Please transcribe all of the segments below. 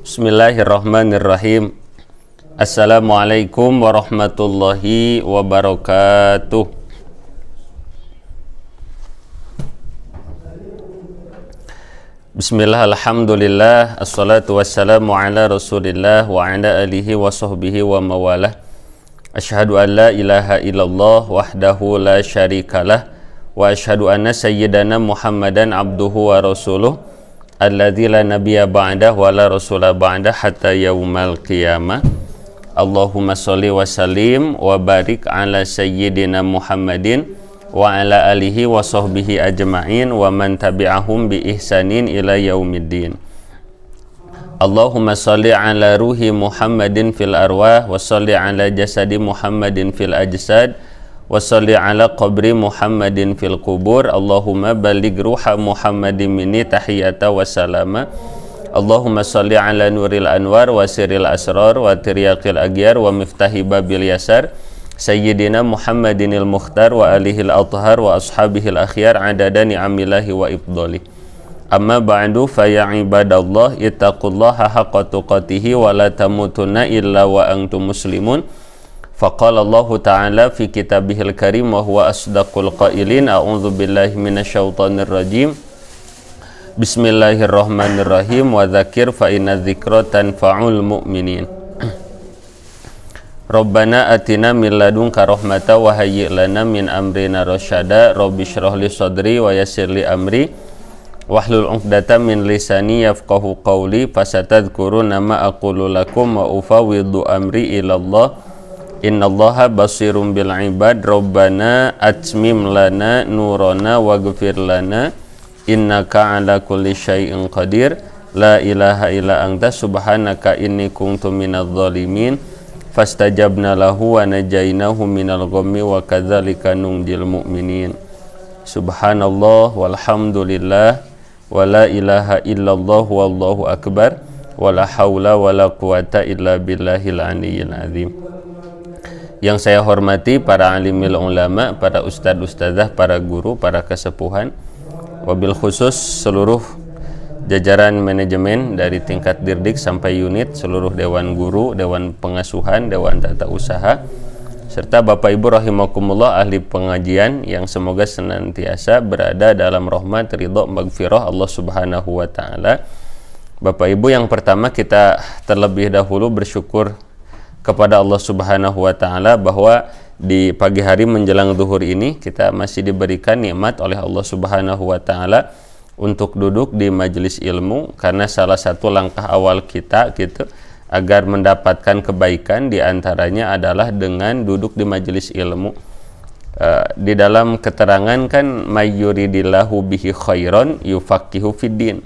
Bismillahirrahmanirrahim. Assalamualaikum warahmatullahi wabarakatuh. Bismillah, alhamdulillah, assalatu wassalamu ala rasulillah wa ala alihi wa sahbihi wa mawalah. Asyhadu an la ilaha illallah wahdahu la syarikalah wa asyhadu anna sayyidana Muhammadan abduhu wa rasuluh alladzi la nabiyya ba'dah wa la rasula ba'dah hatta yaumal qiyamah. Allahumma sholli wa sallim wa barik ala sayyidina Muhammadin wa ala alihi wa sahbihi ajma'in wa man tabi'ahum bi ihsanin ila yaumiddin. Allahumma sholli ala ruhi Muhammadin fil arwah wa sholli ala jasadi Muhammadin fil ajsad wa sholli ala qabri Muhammadin fil qubur. Allahumma baligh ruha Muhammadin minni tahiyata wa salama. Allahumma sholli ala nuril anwar wa siril asrar wa tiryaqil agyar wa miftahi babil yasar sayyidina Muhammadinil mukhtar wa alihil athhar wa ashabihil akhyar adada ni'amillahi wa ibdali. Amma ba'du fa ya ibadallah ittaqullaha haqqa tuqatih wa la tamutunna illa wa antum muslimun. Faqala Allah Ta'ala fi kitabihil karim wa huwa asdaqul qailin. A'udzu billahi minasyaitonir rajim. Bismillahirrahmanirrahim. Wa dzakir fa inna dzikra tanfa'ul mu'minin. Rabbana atina min ladunka rahmatan wa hayyi' lana min amrina rasyada. Rabbi shrah li sadri wa yassir li amri wahlul 'uqdatam min lisani yafqahu qawli. Fasatadhkuruna ma aqulu lakum wa ufawwidu amri ila Allah. Innallaha basirum bil ibad. Rabbana atmim lana nurana waghfir lana innaka ala kulli syai'in qadir. La ilaha illa anta subhanaka inni kuntu minadh dhalimin. Fastajabna lahu wa najainahu minal ghammi wa kadzalika nunjil mu'minin. Subhanallah walhamdulillah wa la ilaha illallah wallahu akbar wa la haula wa la quwata illa billahil aliyyil azim. Yang saya hormati para alimil ulama, para ustadz-ustadzah, para guru, para kesepuhan, wabil khusus seluruh jajaran manajemen dari tingkat dirdik sampai unit, seluruh dewan guru, dewan pengasuhan, dewan tata usaha, serta Bapak Ibu rahimakumullah ahli pengajian yang semoga senantiasa berada dalam rahmat, ridho, maghfirah Allah Subhanahu wa taala. Bapak Ibu, yang pertama kita terlebih dahulu bersyukur kepada Allah Subhanahu wa taala bahwa di pagi hari menjelang zuhur ini kita masih diberikan nikmat oleh Allah Subhanahu wa taala untuk duduk di majelis ilmu, karena salah satu langkah awal kita gitu agar mendapatkan kebaikan diantaranya adalah dengan duduk di majelis ilmu. Di dalam keterangan kan mayyuridillahu bihi khairan yufaqihu fiddin.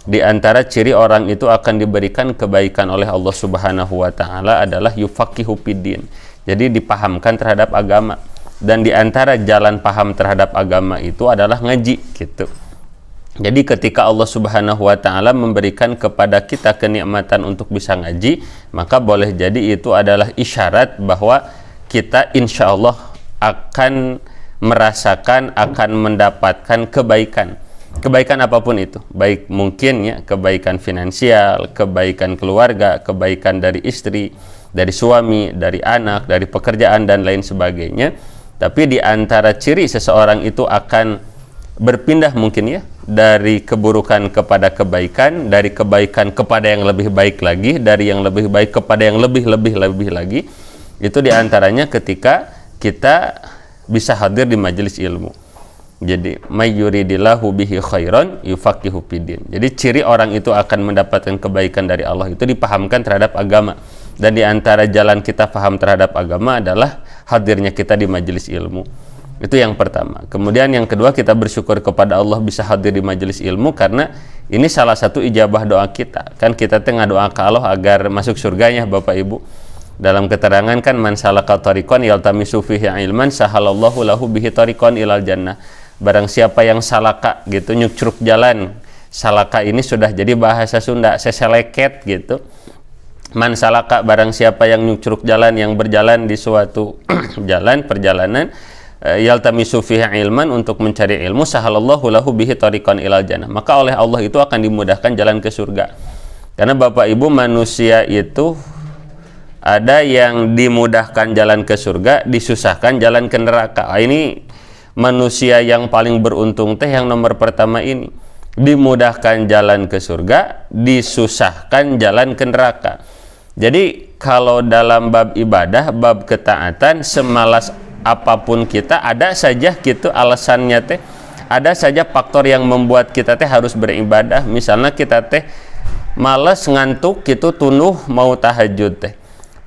Di antara ciri orang itu akan diberikan kebaikan oleh Allah Subhanahu wa taala adalah yufaqihu fiddin. Jadi dipahamkan terhadap agama. Dan di antara jalan paham terhadap agama itu adalah ngaji gitu. Jadi ketika Allah Subhanahu wa taala memberikan kepada kita kenikmatan untuk bisa ngaji, maka boleh jadi itu adalah isyarat bahwa kita insyaallah akan merasakan, akan mendapatkan kebaikan. Kebaikan apapun itu, baik mungkin ya kebaikan finansial, kebaikan keluarga, kebaikan dari istri, dari suami, dari anak, dari pekerjaan dan lain sebagainya. Tapi di antara ciri seseorang itu akan berpindah mungkin ya dari keburukan kepada kebaikan, dari kebaikan kepada yang lebih baik lagi, dari yang lebih baik kepada yang lebih lagi. Itu di antaranya ketika kita bisa hadir di majelis ilmu. Jadi mayyuridillahu bihi khairan yufaqihu fiddin. Jadi ciri orang itu akan mendapatkan kebaikan dari Allah itu dipahamkan terhadap agama. Dan di antara jalan kita paham terhadap agama adalah hadirnya kita di majelis ilmu. Itu yang pertama. Kemudian yang kedua, kita bersyukur kepada Allah bisa hadir di majelis ilmu karena ini salah satu ijabah doa kita. Kan kita tengah doa ke Allah agar masuk surganya Bapak Ibu. Dalam keterangan kan man salaka tariqan yaltamisu fihi ilman sahalallahu lahu bihi tariqan ilal jannah. Barang siapa yang salaka gitu, nyucruk jalan. Salaka ini sudah jadi bahasa Sunda, seseleket gitu. Man salaka, barang siapa yang nyucruk jalan, yang berjalan di suatu jalan, perjalanan, yaltamisu fihi ilman, untuk mencari ilmu, sahalallahu lahu bihi tariqan ilal jannah, maka oleh Allah itu akan dimudahkan jalan ke surga. Karena Bapak Ibu, manusia itu ada yang dimudahkan jalan ke surga, disusahkan jalan ke neraka. Ini manusia yang paling beruntung teh yang nomor pertama ini, dimudahkan jalan ke surga, disusahkan jalan ke neraka. Jadi kalau dalam bab ibadah, bab ketaatan, semalas apapun kita, ada saja gitu alasannya teh, ada saja faktor yang membuat kita teh harus beribadah. Misalnya kita teh males ngantuk gitu, tunuh mau tahajud teh,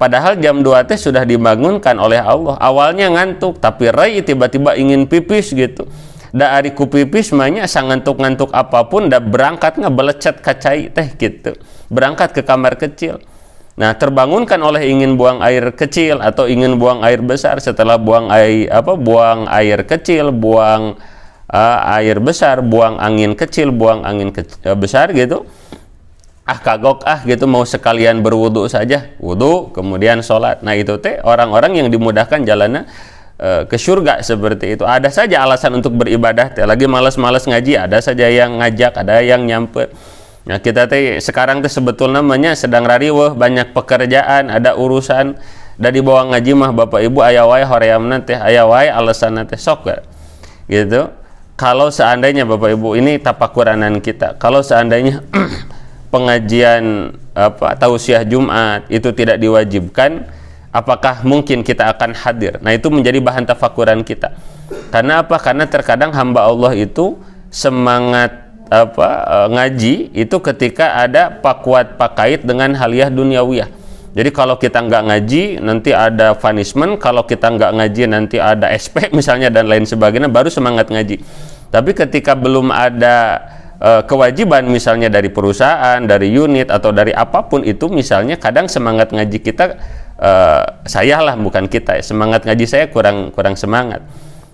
padahal jam 2 teh sudah dibangunkan oleh Allah. Awalnya ngantuk, tapi rai tiba-tiba ingin pipis gitu. Da ari ku pipis mahnya sangantuk-ngantuk apapun, da berangkat ngebelecet kacai teh gitu. Berangkat ke kamar kecil. Nah, terbangunkan oleh ingin buang air kecil atau ingin buang air besar. Setelah buang air kecil, buang air besar, buang angin kecil, buang angin besar gitu. Kagok gitu, mau sekalian berwudu saja, wudu kemudian sholat. Nah itu teh orang-orang yang dimudahkan jalannya ke surga seperti itu. Ada saja alasan untuk beribadah teh, lagi malas-malas ngaji, ada saja yang ngajak, ada yang nyampe. Nah kita teh sekarang teh sebetulnya namanya sedang rariweuh, banyak pekerjaan, ada urusan, da dibawa ngaji mah Bapak Ibu aya wae horeamna teh, aya wae alasanna teh sok gitu. Kalau seandainya Bapak Ibu, ini tapakuranan kita, kalau seandainya pengajian tausiah Jumat itu tidak diwajibkan, apakah mungkin kita akan hadir? Nah itu menjadi bahan tafakuran kita. Karena apa? Karena terkadang hamba Allah itu semangat ngaji itu ketika ada pakuat pakait dengan haliah duniawiyah. Jadi kalau kita nggak ngaji nanti ada punishment, kalau kita nggak ngaji nanti ada SP misalnya dan lain sebagainya, baru semangat ngaji. Tapi ketika belum ada kewajiban misalnya dari perusahaan, dari unit atau dari apapun itu, misalnya kadang semangat ngaji kita, saya lah bukan kita, semangat ngaji saya kurang semangat.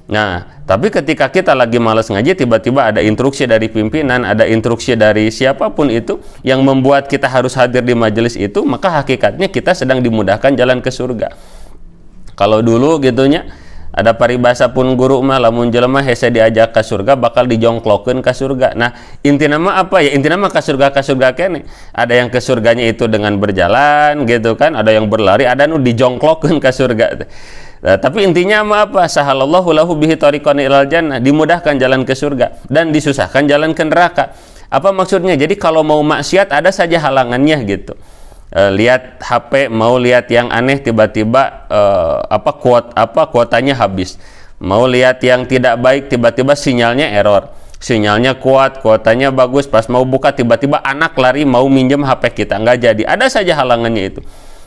Nah tapi ketika kita lagi malas ngaji, tiba-tiba ada instruksi dari pimpinan, ada instruksi dari siapapun itu yang membuat kita harus hadir di majelis itu, maka hakikatnya kita sedang dimudahkan jalan ke surga. Kalau dulu gitunya ada paribasa pun guru mah, lamun jelema hese diajak ke surga bakal dijongklokeun ke surga. Nah intina mah apa ya, intina mah ke surga kene. Ada yang ke surganya itu dengan berjalan gitu kan, ada yang berlari, ada nu dijongklokeun ke surga. Nah, tapi intinya apa? Sahalallahu lahu bihi tariqan ilal jannah, dimudahkan jalan ke surga dan disusahkan jalan ke neraka. Apa maksudnya? Jadi kalau mau maksiat ada saja halangannya gitu. Lihat HP, mau lihat yang aneh, tiba-tiba kuotanya habis. Mau lihat yang tidak baik, tiba-tiba sinyalnya error. Sinyalnya kuat, kuotanya bagus, pas mau buka tiba-tiba anak lari mau minjem HP kita, nggak jadi. Ada saja halangannya itu.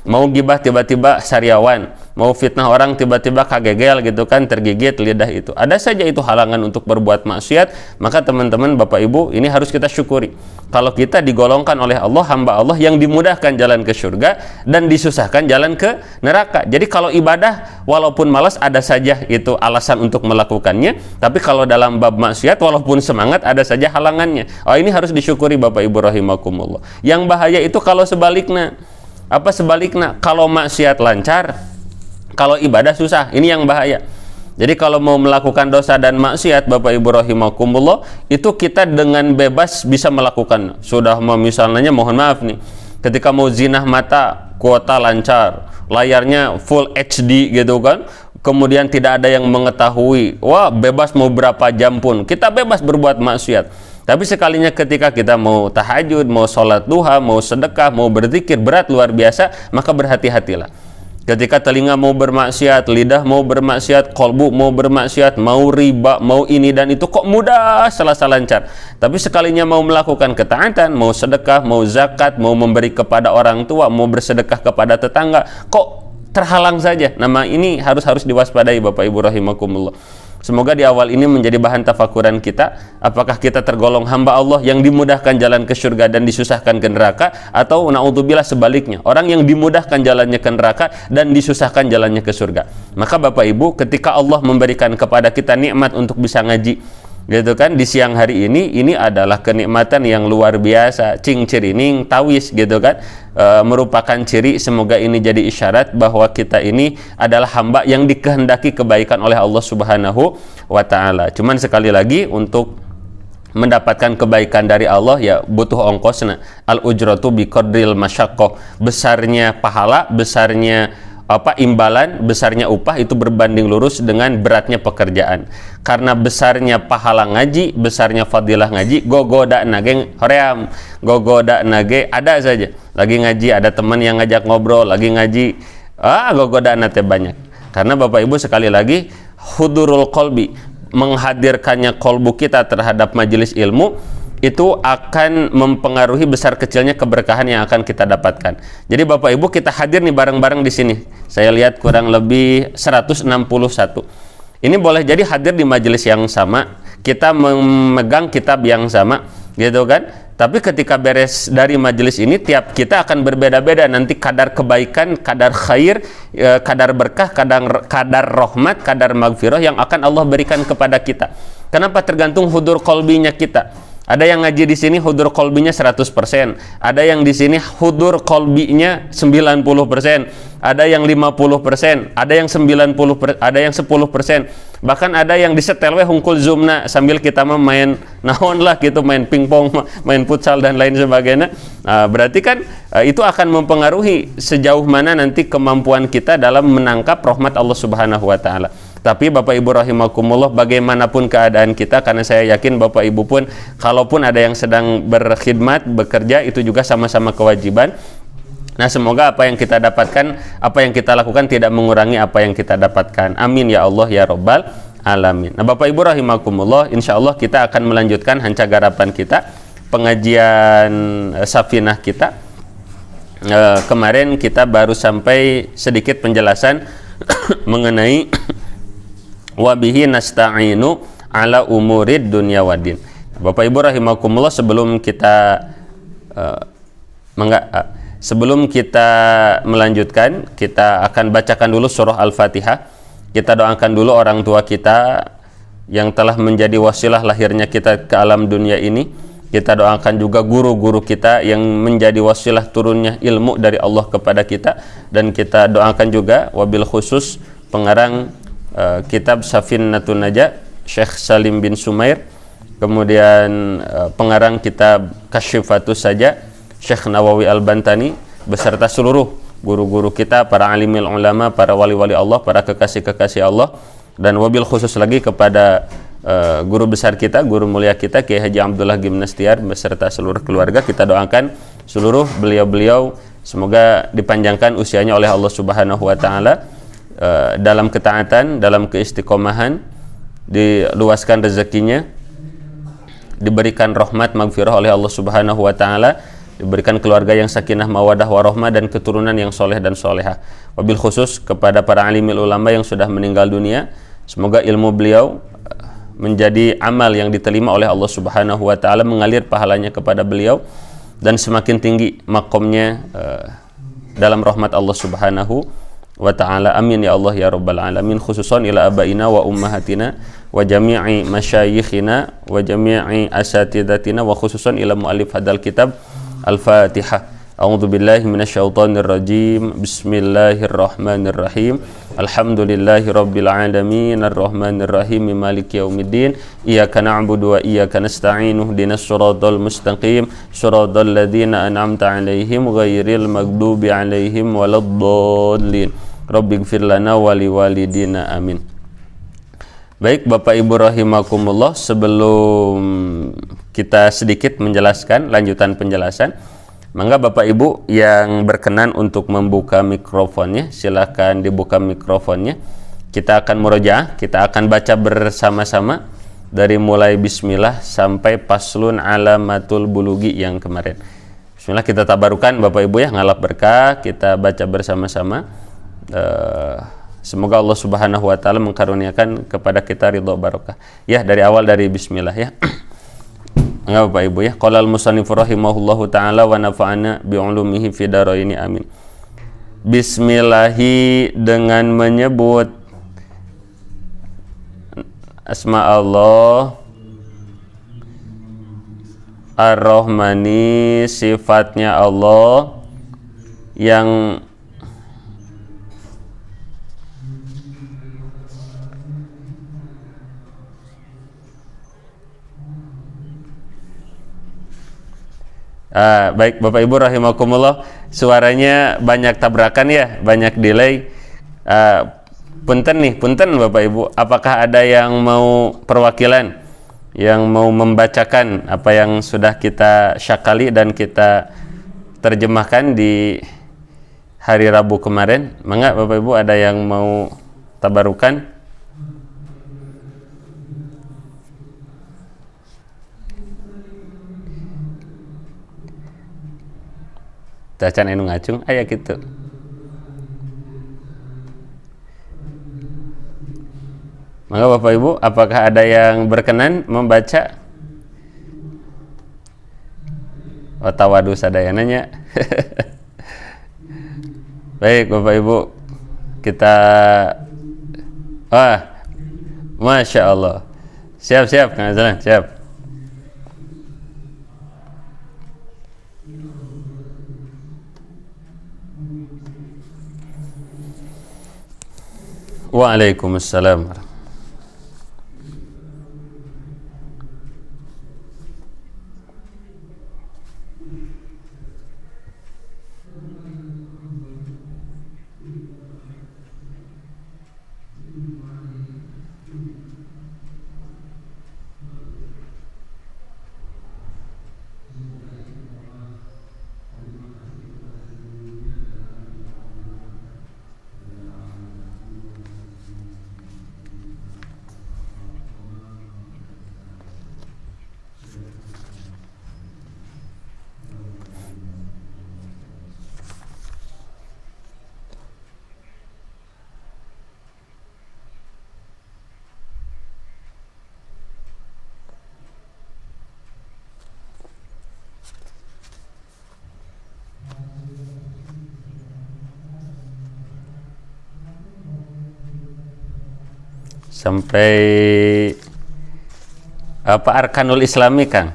Mau gibah tiba-tiba sariawan, mau fitnah orang tiba-tiba kagegel gitu kan, tergigit lidah itu. Ada saja itu halangan untuk berbuat maksiat. Maka teman-teman Bapak Ibu, ini harus kita syukuri. Kalau kita digolongkan oleh Allah, hamba Allah yang dimudahkan jalan ke surga dan disusahkan jalan ke neraka. Jadi kalau ibadah walaupun malas ada saja itu alasan untuk melakukannya. Tapi kalau dalam bab maksiat walaupun semangat ada saja halangannya. Ini harus disyukuri Bapak Ibu rahimakumullah. Yang bahaya itu kalau sebaliknya. Apa sebaliknya? Kalau maksiat lancar, kalau ibadah susah. Ini yang bahaya. Jadi kalau mau melakukan dosa dan maksiat Bapak Ibu rahimakumullah, itu kita dengan bebas bisa melakukan. Sudah misalnya mohon maaf nih, ketika mau zinah mata, kuota lancar, layarnya full HD gitu kan, kemudian tidak ada yang mengetahui, wah bebas mau berapa jam pun kita bebas berbuat maksiat. Tapi sekalinya ketika kita mau tahajud, mau sholat duha, mau sedekah, mau berzikir, berat luar biasa, maka berhati-hatilah. Ketika telinga mau bermaksiat, lidah mau bermaksiat, kolbu mau bermaksiat, mau riba, mau ini dan itu, kok mudah selasa lancar. Tapi sekalinya mau melakukan ketaatan, mau sedekah, mau zakat, mau memberi kepada orang tua, mau bersedekah kepada tetangga, kok terhalang saja. Nama ini harus diwaspadai Bapak Ibu rahimakumullah. Semoga di awal ini menjadi bahan tafakuran kita, apakah kita tergolong hamba Allah yang dimudahkan jalan ke surga dan disusahkan ke neraka, atau naudzubillah sebaliknya, orang yang dimudahkan jalannya ke neraka dan disusahkan jalannya ke surga. Maka Bapak Ibu, ketika Allah memberikan kepada kita nikmat untuk bisa ngaji gitu kan di siang hari ini adalah kenikmatan yang luar biasa, cing cirining tawis gitu kan, merupakan ciri, semoga ini jadi isyarat bahwa kita ini adalah hamba yang dikehendaki kebaikan oleh Allah Subhanahu wa taala. Cuman sekali lagi untuk mendapatkan kebaikan dari Allah ya butuh ongkosna. Al ujratu biqadril masyaqqah, besarnya pahala, besarnya imbalan, besarnya upah itu berbanding lurus dengan beratnya pekerjaan. Karena besarnya pahala ngaji, besarnya fadilah ngaji, gogoda nage hoream, gogoda nage ada saja lagi ngaji, ada teman yang ngajak ngobrol lagi ngaji, gogoda nate banyak. Karena Bapak Ibu sekali lagi hudurul qalbi, menghadirkannya kolbu kita terhadap majelis ilmu itu akan mempengaruhi besar kecilnya keberkahan yang akan kita dapatkan. Jadi Bapak Ibu kita hadir nih bareng-bareng di sini. Saya lihat kurang lebih 161. Ini boleh jadi hadir di majelis yang sama, kita memegang kitab yang sama, gitu kan? Tapi ketika beres dari majelis ini, tiap kita akan berbeda-beda nanti kadar kebaikan, kadar khair, kadar berkah, kadar rahmat, kadar magfirah yang akan Allah berikan kepada kita. Kenapa? Tergantung hudur kolbinya kita. Ada yang ngaji di sini hudur kolbinya 100%, ada yang di sini hudur kolbinya 90%, ada yang 50%, ada yang 90%, ada yang 10%. Bahkan ada yang disetel we hungkul zoomna sambil kita main naon lah gitu, main pingpong, main futsal dan lain sebagainya. Berarti kan itu akan mempengaruhi sejauh mana nanti kemampuan kita dalam menangkap rahmat Allah Subhanahu wa taala. Tapi Bapak Ibu rahimakumullah, bagaimanapun keadaan kita, karena saya yakin Bapak Ibu pun kalaupun ada yang sedang berkhidmat, bekerja, itu juga sama-sama kewajiban. Nah, semoga apa yang kita dapatkan, apa yang kita lakukan tidak mengurangi apa yang kita dapatkan. Amin ya Allah ya Rabbal alamin. Nah, Bapak Ibu rahimakumullah, insyaallah kita akan melanjutkan hanca garapan kita, pengajian Safinah kita. Kemarin kita baru sampai sedikit penjelasan mengenai wabihi nasta'inu ala umurid dunya wadin. Bapak Ibu rahimakumullah, sebelum kita melanjutkan, kita akan bacakan dulu surah Al-Fatihah. Kita doakan dulu orang tua kita yang telah menjadi wasilah lahirnya kita ke alam dunia ini. Kita doakan juga guru-guru kita yang menjadi wasilah turunnya ilmu dari Allah kepada kita. Dan kita doakan juga wabil khusus pengarang kitab Safinatun Najah Syekh Salim bin Sumair, kemudian pengarang kitab Kasyifatus Saja Syekh Nawawi Al-Bantani, beserta seluruh guru-guru kita, para alimil ulama, para wali-wali Allah, para kekasih-kekasih Allah, dan wabil khusus lagi kepada guru besar kita, guru mulia kita Kiai Haji Abdullah Gimnastiar beserta seluruh keluarga. Kita doakan seluruh beliau-beliau semoga dipanjangkan usianya oleh Allah Subhanahu wa taala, dalam ketaatan, dalam keistiqomahan, diluaskan rezekinya, diberikan rahmat magfirah oleh Allah Subhanahu wa taala, diberikan keluarga yang sakinah mawadah warahmah dan keturunan yang soleh dan solehah. Wabil khusus kepada para alimil ulama yang sudah meninggal dunia, semoga ilmu beliau menjadi amal yang diterima oleh Allah Subhanahu wa taala, mengalir pahalanya kepada beliau dan semakin tinggi makomnya dalam rahmat Allah Subhanahu wa ta'ala. Amin ya Allah ya Rabbal alamin. Khususan ila abaina wa ummahatina wa jami'i masyayikhina wa jami'i asatidatina wa khususan ila mu'alif hadal kitab Al-Fatihah. A'udzu billahi minasyaitonir rajim. Bismillahirrahmanirrahim. Alhamdulillahi rabbil alamin arrahmanir rahim maliki yaumiddin. Iyyaka na'budu wa iyyaka nasta'in. Ihdinas siratal mustaqim. Siratal ladzina an'amta 'alaihim ghairil maghdubi 'alaihim waladdallin. Rabbighfir lana wa liwalidina amin. Baik Bapak Ibu rahimakumullah, sebelum kita sedikit menjelaskan lanjutan penjelasan, mangga Bapak Ibu yang berkenan untuk membuka mikrofonnya, silakan dibuka mikrofonnya. Kita akan murojaah, kita akan baca bersama-sama dari mulai bismillah sampai paslun alamatul bulugi yang kemarin. Bismillah, kita tabarukan Bapak Ibu ya, ngalap berkah, kita baca bersama-sama. Semoga Allah Subhanahu wa taala mengkaruniakan kepada kita ridha barokah. Ya, dari awal dari bismillah ya. Enggak Bapak Ibu ya. Qala al-musannif rahimahullahu taala wa nafa'ana bi ulumihi fid dharain amin. Bismillahi, dengan menyebut asma Allah Ar-Rahmani, sifatnya Allah yang Baik Bapak Ibu rahimakumullah, suaranya banyak tabrakan ya, banyak delay. Punten Bapak Ibu, apakah ada yang mau perwakilan yang mau membacakan apa yang sudah kita syakali dan kita terjemahkan di hari Rabu kemarin? Mangga Bapak Ibu, ada yang mau tabarukan? Tacan anu ngacung aya gitu. Maka Bapak Ibu, apakah ada yang berkenan membaca? Oh, tawadu sadayananya. Baik Bapak Ibu, kita Masya Allah. Siap Kang Azlan, siap. Waalaikumsalam. Sampai apa arkanul islami Kang?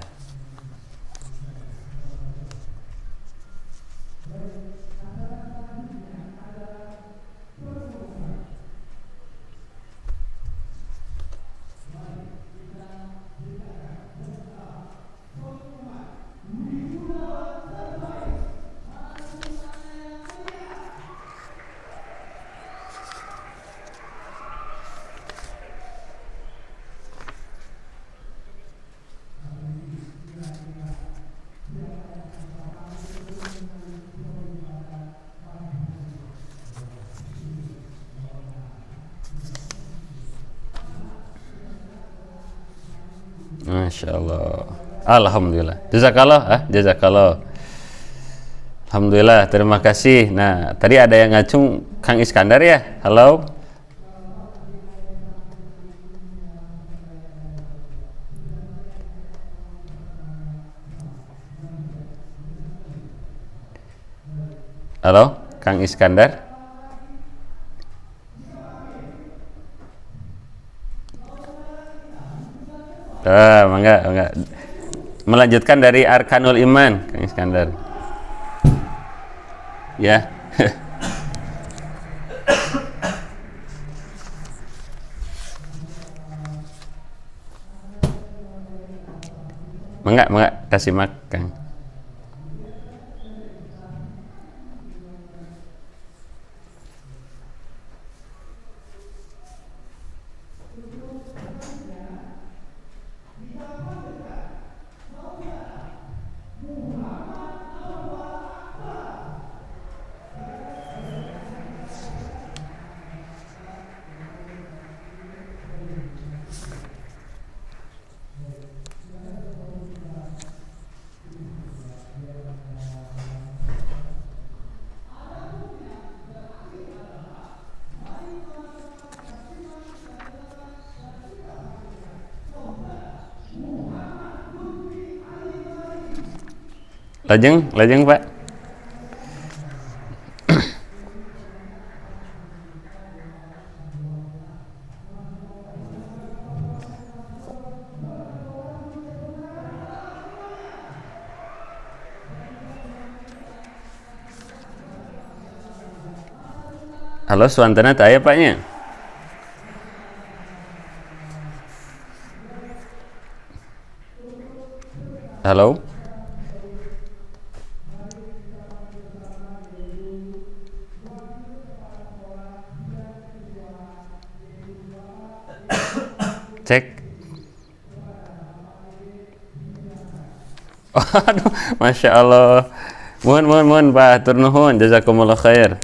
Masya Allah. Alhamdulillah. Jazakallah. Alhamdulillah, terima kasih. Nah, tadi ada yang ngacung Kang Iskandar ya? Halo. Halo, Kang Iskandar. Mangga. Melanjutkan dari Arkanul Iman, Kang Iskandar. Ya. Mangga kasih makan. Lajeng Pak. Halo, suantana tanya Paknya. Halo. Aduh, Masya Allah. Mohon Pak, tur nuhun, jazakumullah khair.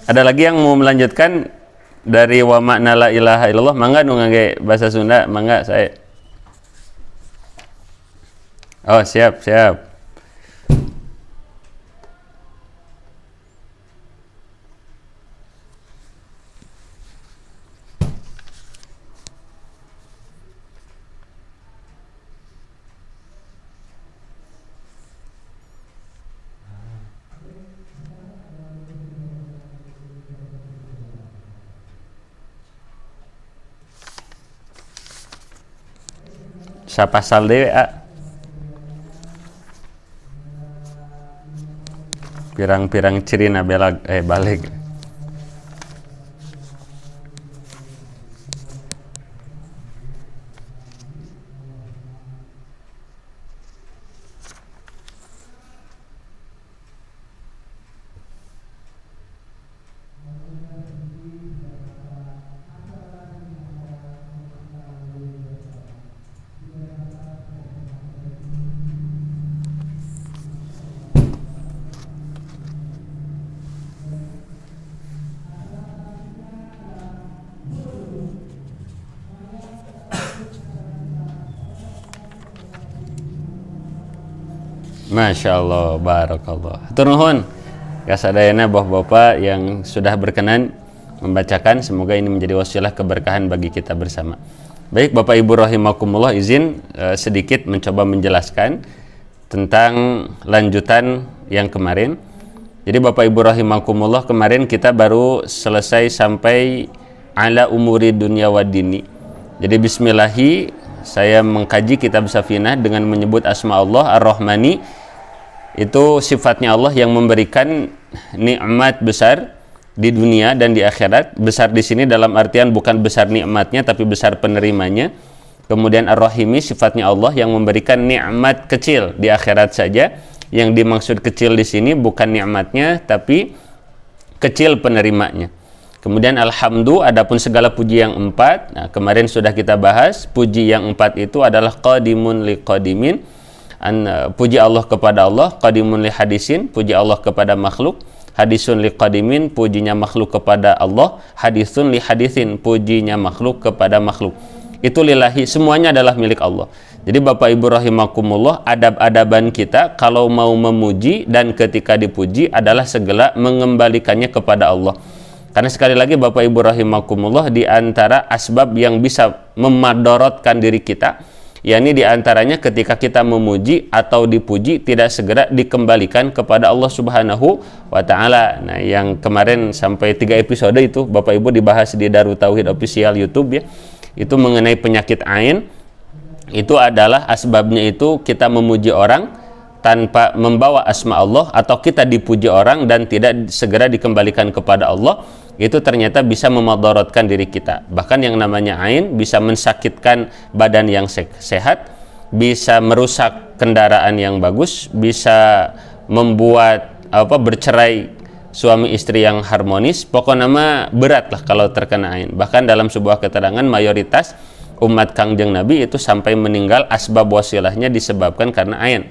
Ada lagi yang mau melanjutkan dari wa makna la ilaha illallah? Mangga nu ngangge bahasa Sunda, mangga saya. Oh, siap. Sapasal dewe pirang-pirang cirina balik. Masya Allah, barakallah. Hatur nuhun kasadayana bapak-bapak yang sudah berkenan membacakan, semoga ini menjadi wasilah keberkahan bagi kita bersama. Baik Bapak Ibu rahimakumullah, izin sedikit mencoba menjelaskan tentang lanjutan yang kemarin. Jadi Bapak Ibu rahimakumullah, kemarin kita baru selesai sampai ala umuri dunya wa dini. Jadi bismillahi saya mengkaji kitab Safinah dengan menyebut asma Allah Ar-Rahmani. Itu sifatnya Allah yang memberikan nikmat besar di dunia dan di akhirat. Besar di sini dalam artian bukan besar nikmatnya tapi besar penerimanya. Kemudian Ar-Rahimi, sifatnya Allah yang memberikan nikmat kecil di akhirat saja. Yang dimaksud kecil di sini bukan nikmatnya tapi kecil penerimanya. Kemudian Alhamdu, adapun segala puji yang 4. Nah, kemarin sudah kita bahas, puji yang 4 itu adalah qadimun li qadimin. Puji Allah kepada Allah, qadimun li hadisin, puji Allah kepada makhluk, hadisun li qadimin, pujinya makhluk kepada Allah, hadisun li hadisin, pujinya makhluk kepada makhluk. Itu lillahi, semuanya adalah milik Allah. Jadi Bapak Ibu rahimakumullah, adab-adaban kita kalau mau memuji dan ketika dipuji adalah segala mengembalikannya kepada Allah. Karena sekali lagi Bapak Ibu rahimakumullah, di antara asbab yang bisa memadorotkan diri kita, yakni diantaranya ketika kita memuji atau dipuji tidak segera dikembalikan kepada Allah Subhanahu wa Ta'ala. Nah, yang kemarin sampai 3 episode itu Bapak Ibu dibahas di Darut Tauhid Official YouTube ya, itu mengenai penyakit ain. Itu adalah asbabnya itu kita memuji orang tanpa membawa asma Allah, atau kita dipuji orang dan tidak segera dikembalikan kepada Allah. Itu ternyata bisa memadorotkan diri kita. Bahkan yang namanya ain bisa mensakitkan badan yang sehat, bisa merusak kendaraan yang bagus, bisa membuat bercerai suami istri yang harmonis. Pokoknya mah berat lah kalau terkena ain. Bahkan dalam sebuah keterangan mayoritas umat Kangjeng Nabi itu sampai meninggal asbab wasilahnya disebabkan karena ain.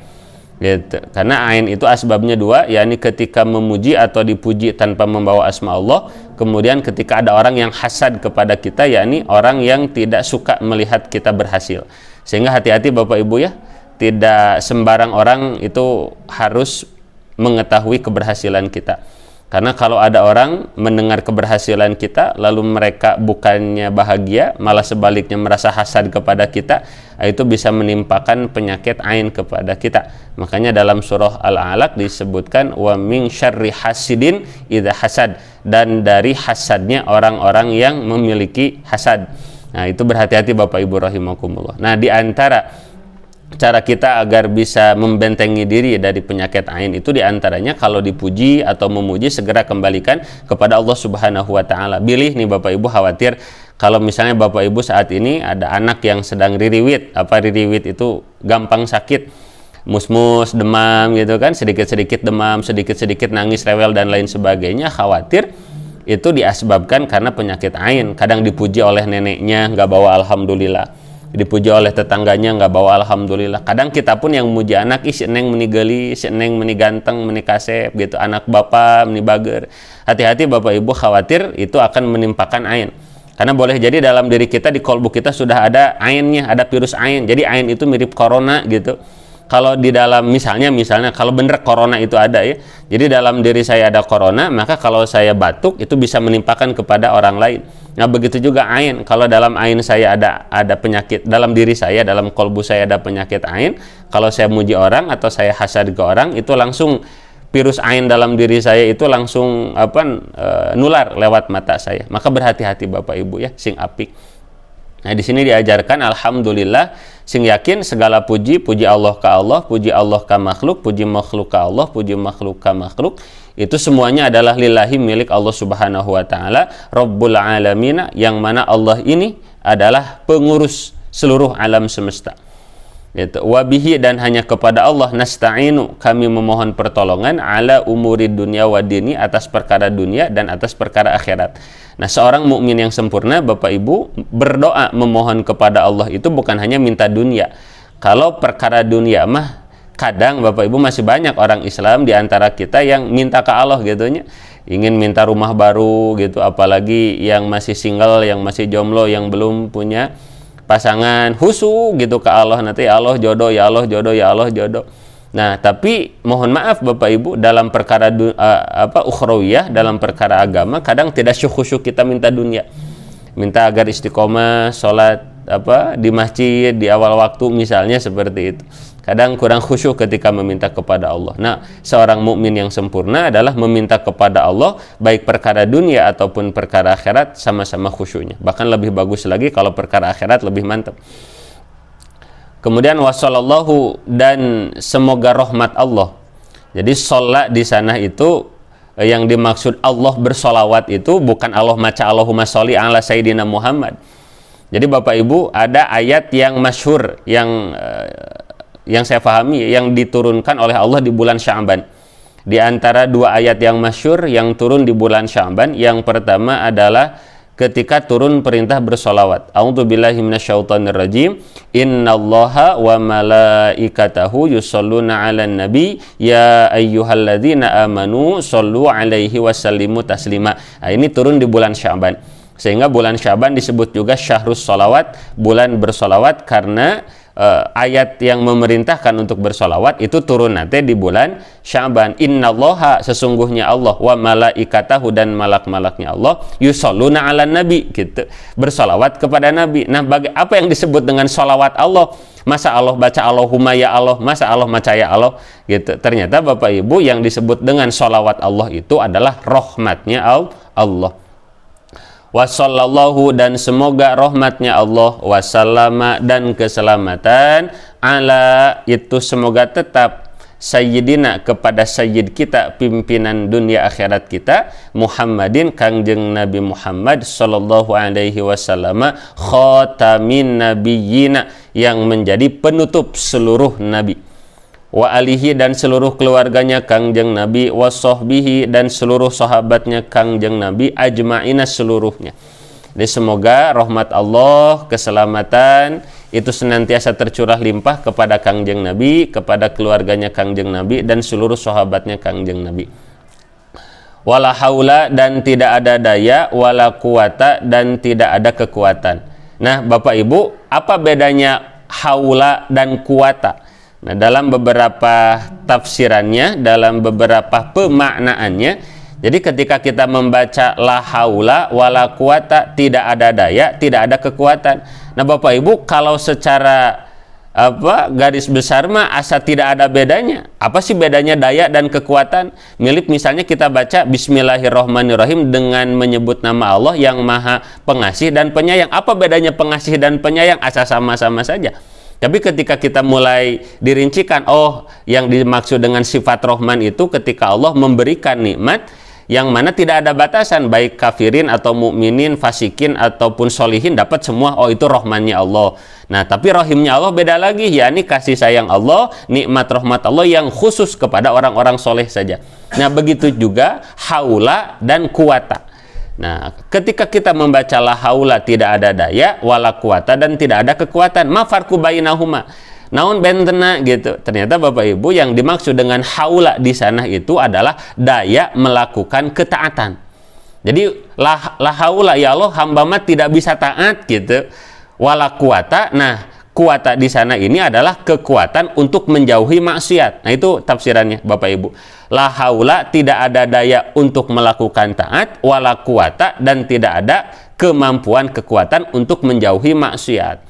Gitu. Karena ain itu asbabnya 2, yakni ketika memuji atau dipuji tanpa membawa asma Allah, kemudian ketika ada orang yang hasad kepada kita, yakni orang yang tidak suka melihat kita berhasil. Sehingga hati-hati Bapak Ibu ya, tidak sembarang orang itu harus mengetahui keberhasilan kita. Karena kalau ada orang mendengar keberhasilan kita lalu mereka bukannya bahagia, malah sebaliknya merasa hasad kepada kita, itu bisa menimpakan penyakit ain kepada kita. Makanya dalam surah Al-Alaq disebutkan wa min syarri hasidin idza hasad, dan dari hasadnya orang-orang yang memiliki hasad. Nah, itu berhati-hati Bapak Ibu rahimakumullah. Nah, di antara cara kita agar bisa membentengi diri dari penyakit ain itu diantaranya kalau dipuji atau memuji segera kembalikan kepada Allah Subhanahu wa Ta'ala. Bilih nih Bapak Ibu, khawatir kalau misalnya Bapak Ibu saat ini ada anak yang sedang ririwit. Ririwit itu gampang sakit, mus-mus, demam gitu kan, sedikit-sedikit demam, sedikit-sedikit nangis, rewel dan lain sebagainya. Khawatir itu diasbabkan karena penyakit ain. Kadang dipuji oleh neneknya nggak bawa alhamdulillah, dipuji oleh tetangganya nggak bawa alhamdulillah. Kadang kita pun yang muji anak, ih si neng meni geuli, si neng meni ganteng, meni kasep gitu, anak bapak meni bager. Hati-hati Bapak Ibu, khawatir itu akan menimpakan ain. Karena boleh jadi dalam diri kita, di kolbu kita sudah ada ainnya, ada virus ain. Jadi ain itu mirip corona gitu. Kalau di dalam misalnya kalau bener corona itu ada ya, jadi dalam diri saya ada corona, maka kalau saya batuk itu bisa menimpakan kepada orang lain. Nah begitu juga ain, kalau dalam ain saya ada penyakit, dalam diri saya, dalam kolbu saya ada penyakit ain, kalau saya muji orang atau saya hasad ke orang, itu langsung virus ain dalam diri saya itu langsung nular lewat mata saya. Maka berhati-hati Bapak Ibu ya, sing apik. Nah di sini diajarkan alhamdulillah, sing yakin segala puji Allah ka Allah, puji Allah ka makhluk, puji makhluk ka Allah, puji makhluk ka makhluk, itu semuanya adalah lillahi, milik Allah Subhanahu wa taala, Rabbul alamin, yang mana Allah ini adalah pengurus seluruh alam semesta. Gitu. Wabihi, dan hanya kepada Allah nasta'inu, kami memohon pertolongan, ala umuri dunia wa dini, atas perkara dunia dan atas perkara akhirat. Nah, seorang mukmin yang sempurna Bapak Ibu berdoa memohon kepada Allah itu bukan hanya minta dunia. Kalau perkara dunia mah kadang Bapak Ibu masih banyak orang Islam di antara kita yang minta ke Allah gitu nya. Ingin minta rumah baru gitu, apalagi yang masih single, yang masih jomblo, yang belum punya pasangan, husu gitu ke Allah, nanti ya Allah jodoh, ya Allah jodoh, ya Allah jodoh. Nah, tapi mohon maaf Bapak Ibu, dalam perkara ukhrawiyah, dalam perkara agama, kadang tidak syukur kita minta dunia. Minta agar istiqomah salat di masjid di awal waktu misalnya, seperti itu. Kadang kurang khusyuk ketika meminta kepada Allah. Nah, seorang mukmin yang sempurna adalah meminta kepada Allah baik perkara dunia ataupun perkara akhirat sama-sama khusyuknya. Bahkan lebih bagus lagi kalau perkara akhirat lebih mantap. Kemudian wassallallahu, dan semoga rahmat Allah. Jadi sholat di sana itu yang dimaksud Allah bersolawat itu bukan Allah maca Allahumma sholli ala sayyidina Muhammad. Jadi Bapak Ibu, ada ayat yang masyhur yang saya pahami yang diturunkan oleh Allah di bulan Sya'ban. Di antara dua ayat yang masyhur yang turun di bulan Sya'ban, yang pertama adalah ketika turun perintah bersolawat. A'udzubillahi minasyaitonirrajim. Innallaha wa malaikatahu yusholluna 'alan nabi ya ayyuhalladzina amanu shollu 'alaihi wasallimu taslima. Nah, ini turun di bulan Sya'ban. Sehingga bulan Sya'ban disebut juga syahrus sholawat, bulan bersolawat, karena ayat yang memerintahkan untuk bersolawat itu turun nanti di bulan Sya'ban. Innallaha, sesungguhnya Allah, wa malaikatahu, dan malak-malaknya Allah, yusholluna 'alan nabi, gitu, bersolawat kepada Nabi. Nah, apa yang disebut dengan solawat Allah? Masa Allah baca Allahumma ya Allah, masa Allah baca ya Allah, gitu. Ternyata Bapak Ibu, yang disebut dengan solawat Allah itu adalah rahmatnya Allah. Wassallallahu, dan semoga rahmatnya Allah, wasallama, dan keselamatan, ala, itu semoga tetap, sayyidina, kepada sayyid kita, pimpinan dunia akhirat kita, Muhammadin, kangjeng Nabi Muhammad sallallahu alaihi wasallam, khatamin nabiyyina, yang menjadi penutup seluruh nabi, wa alihi, dan seluruh keluarganya kangjeng Nabi, wa sahbihi, dan seluruh sahabatnya kangjeng Nabi, ajma'ina, seluruhnya. Jadi semoga rahmat Allah, keselamatan itu senantiasa tercurah limpah kepada kangjeng Nabi, kepada keluarganya kangjeng Nabi, dan seluruh sahabatnya kangjeng Nabi. Wala haula, dan tidak ada daya, wala quwata, dan tidak ada kekuatan. Nah Bapak Ibu, apa bedanya haula dan quwata? Nah, dalam beberapa tafsirannya, dalam beberapa pemaknaannya, jadi ketika kita membaca la haula wala quwata, tidak ada daya, tidak ada kekuatan. Nah Bapak Ibu, kalau secara garis besar mah asa tidak ada bedanya. Apa sih bedanya daya dan kekuatan? Mirip misalnya kita baca Bismillahirrahmanirrahim dengan menyebut nama Allah yang Maha Pengasih dan Penyayang. Apa bedanya pengasih dan penyayang? Asa sama-sama saja. Tapi ketika kita mulai dirincikan, oh yang dimaksud dengan sifat Rahman itu ketika Allah memberikan nikmat yang mana tidak ada batasan, baik kafirin atau mukminin, fasikin ataupun solihin dapat semua, oh itu Rahmannya Allah. Nah tapi Rahimnya Allah beda lagi, yakni kasih sayang Allah, nikmat rahmat Allah yang khusus kepada orang-orang soleh saja. Nah begitu juga haula dan kuwata. Nah, ketika kita membaca la haula tidak ada daya, wala quwata dan tidak ada kekuatan. Ma farqu bainahuma? Naon bentena gitu. Ternyata Bapak Ibu yang dimaksud dengan haula di sana itu adalah daya melakukan ketaatan. Jadi la haula ya Allah hamba mah tidak bisa taat gitu. Wala quwata. Nah, kuwata di sana ini adalah kekuatan untuk menjauhi maksiat. Nah, itu tafsirannya Bapak Ibu. La haula tidak ada daya untuk melakukan taat, wala quwata dan tidak ada kemampuan kekuatan untuk menjauhi maksiat.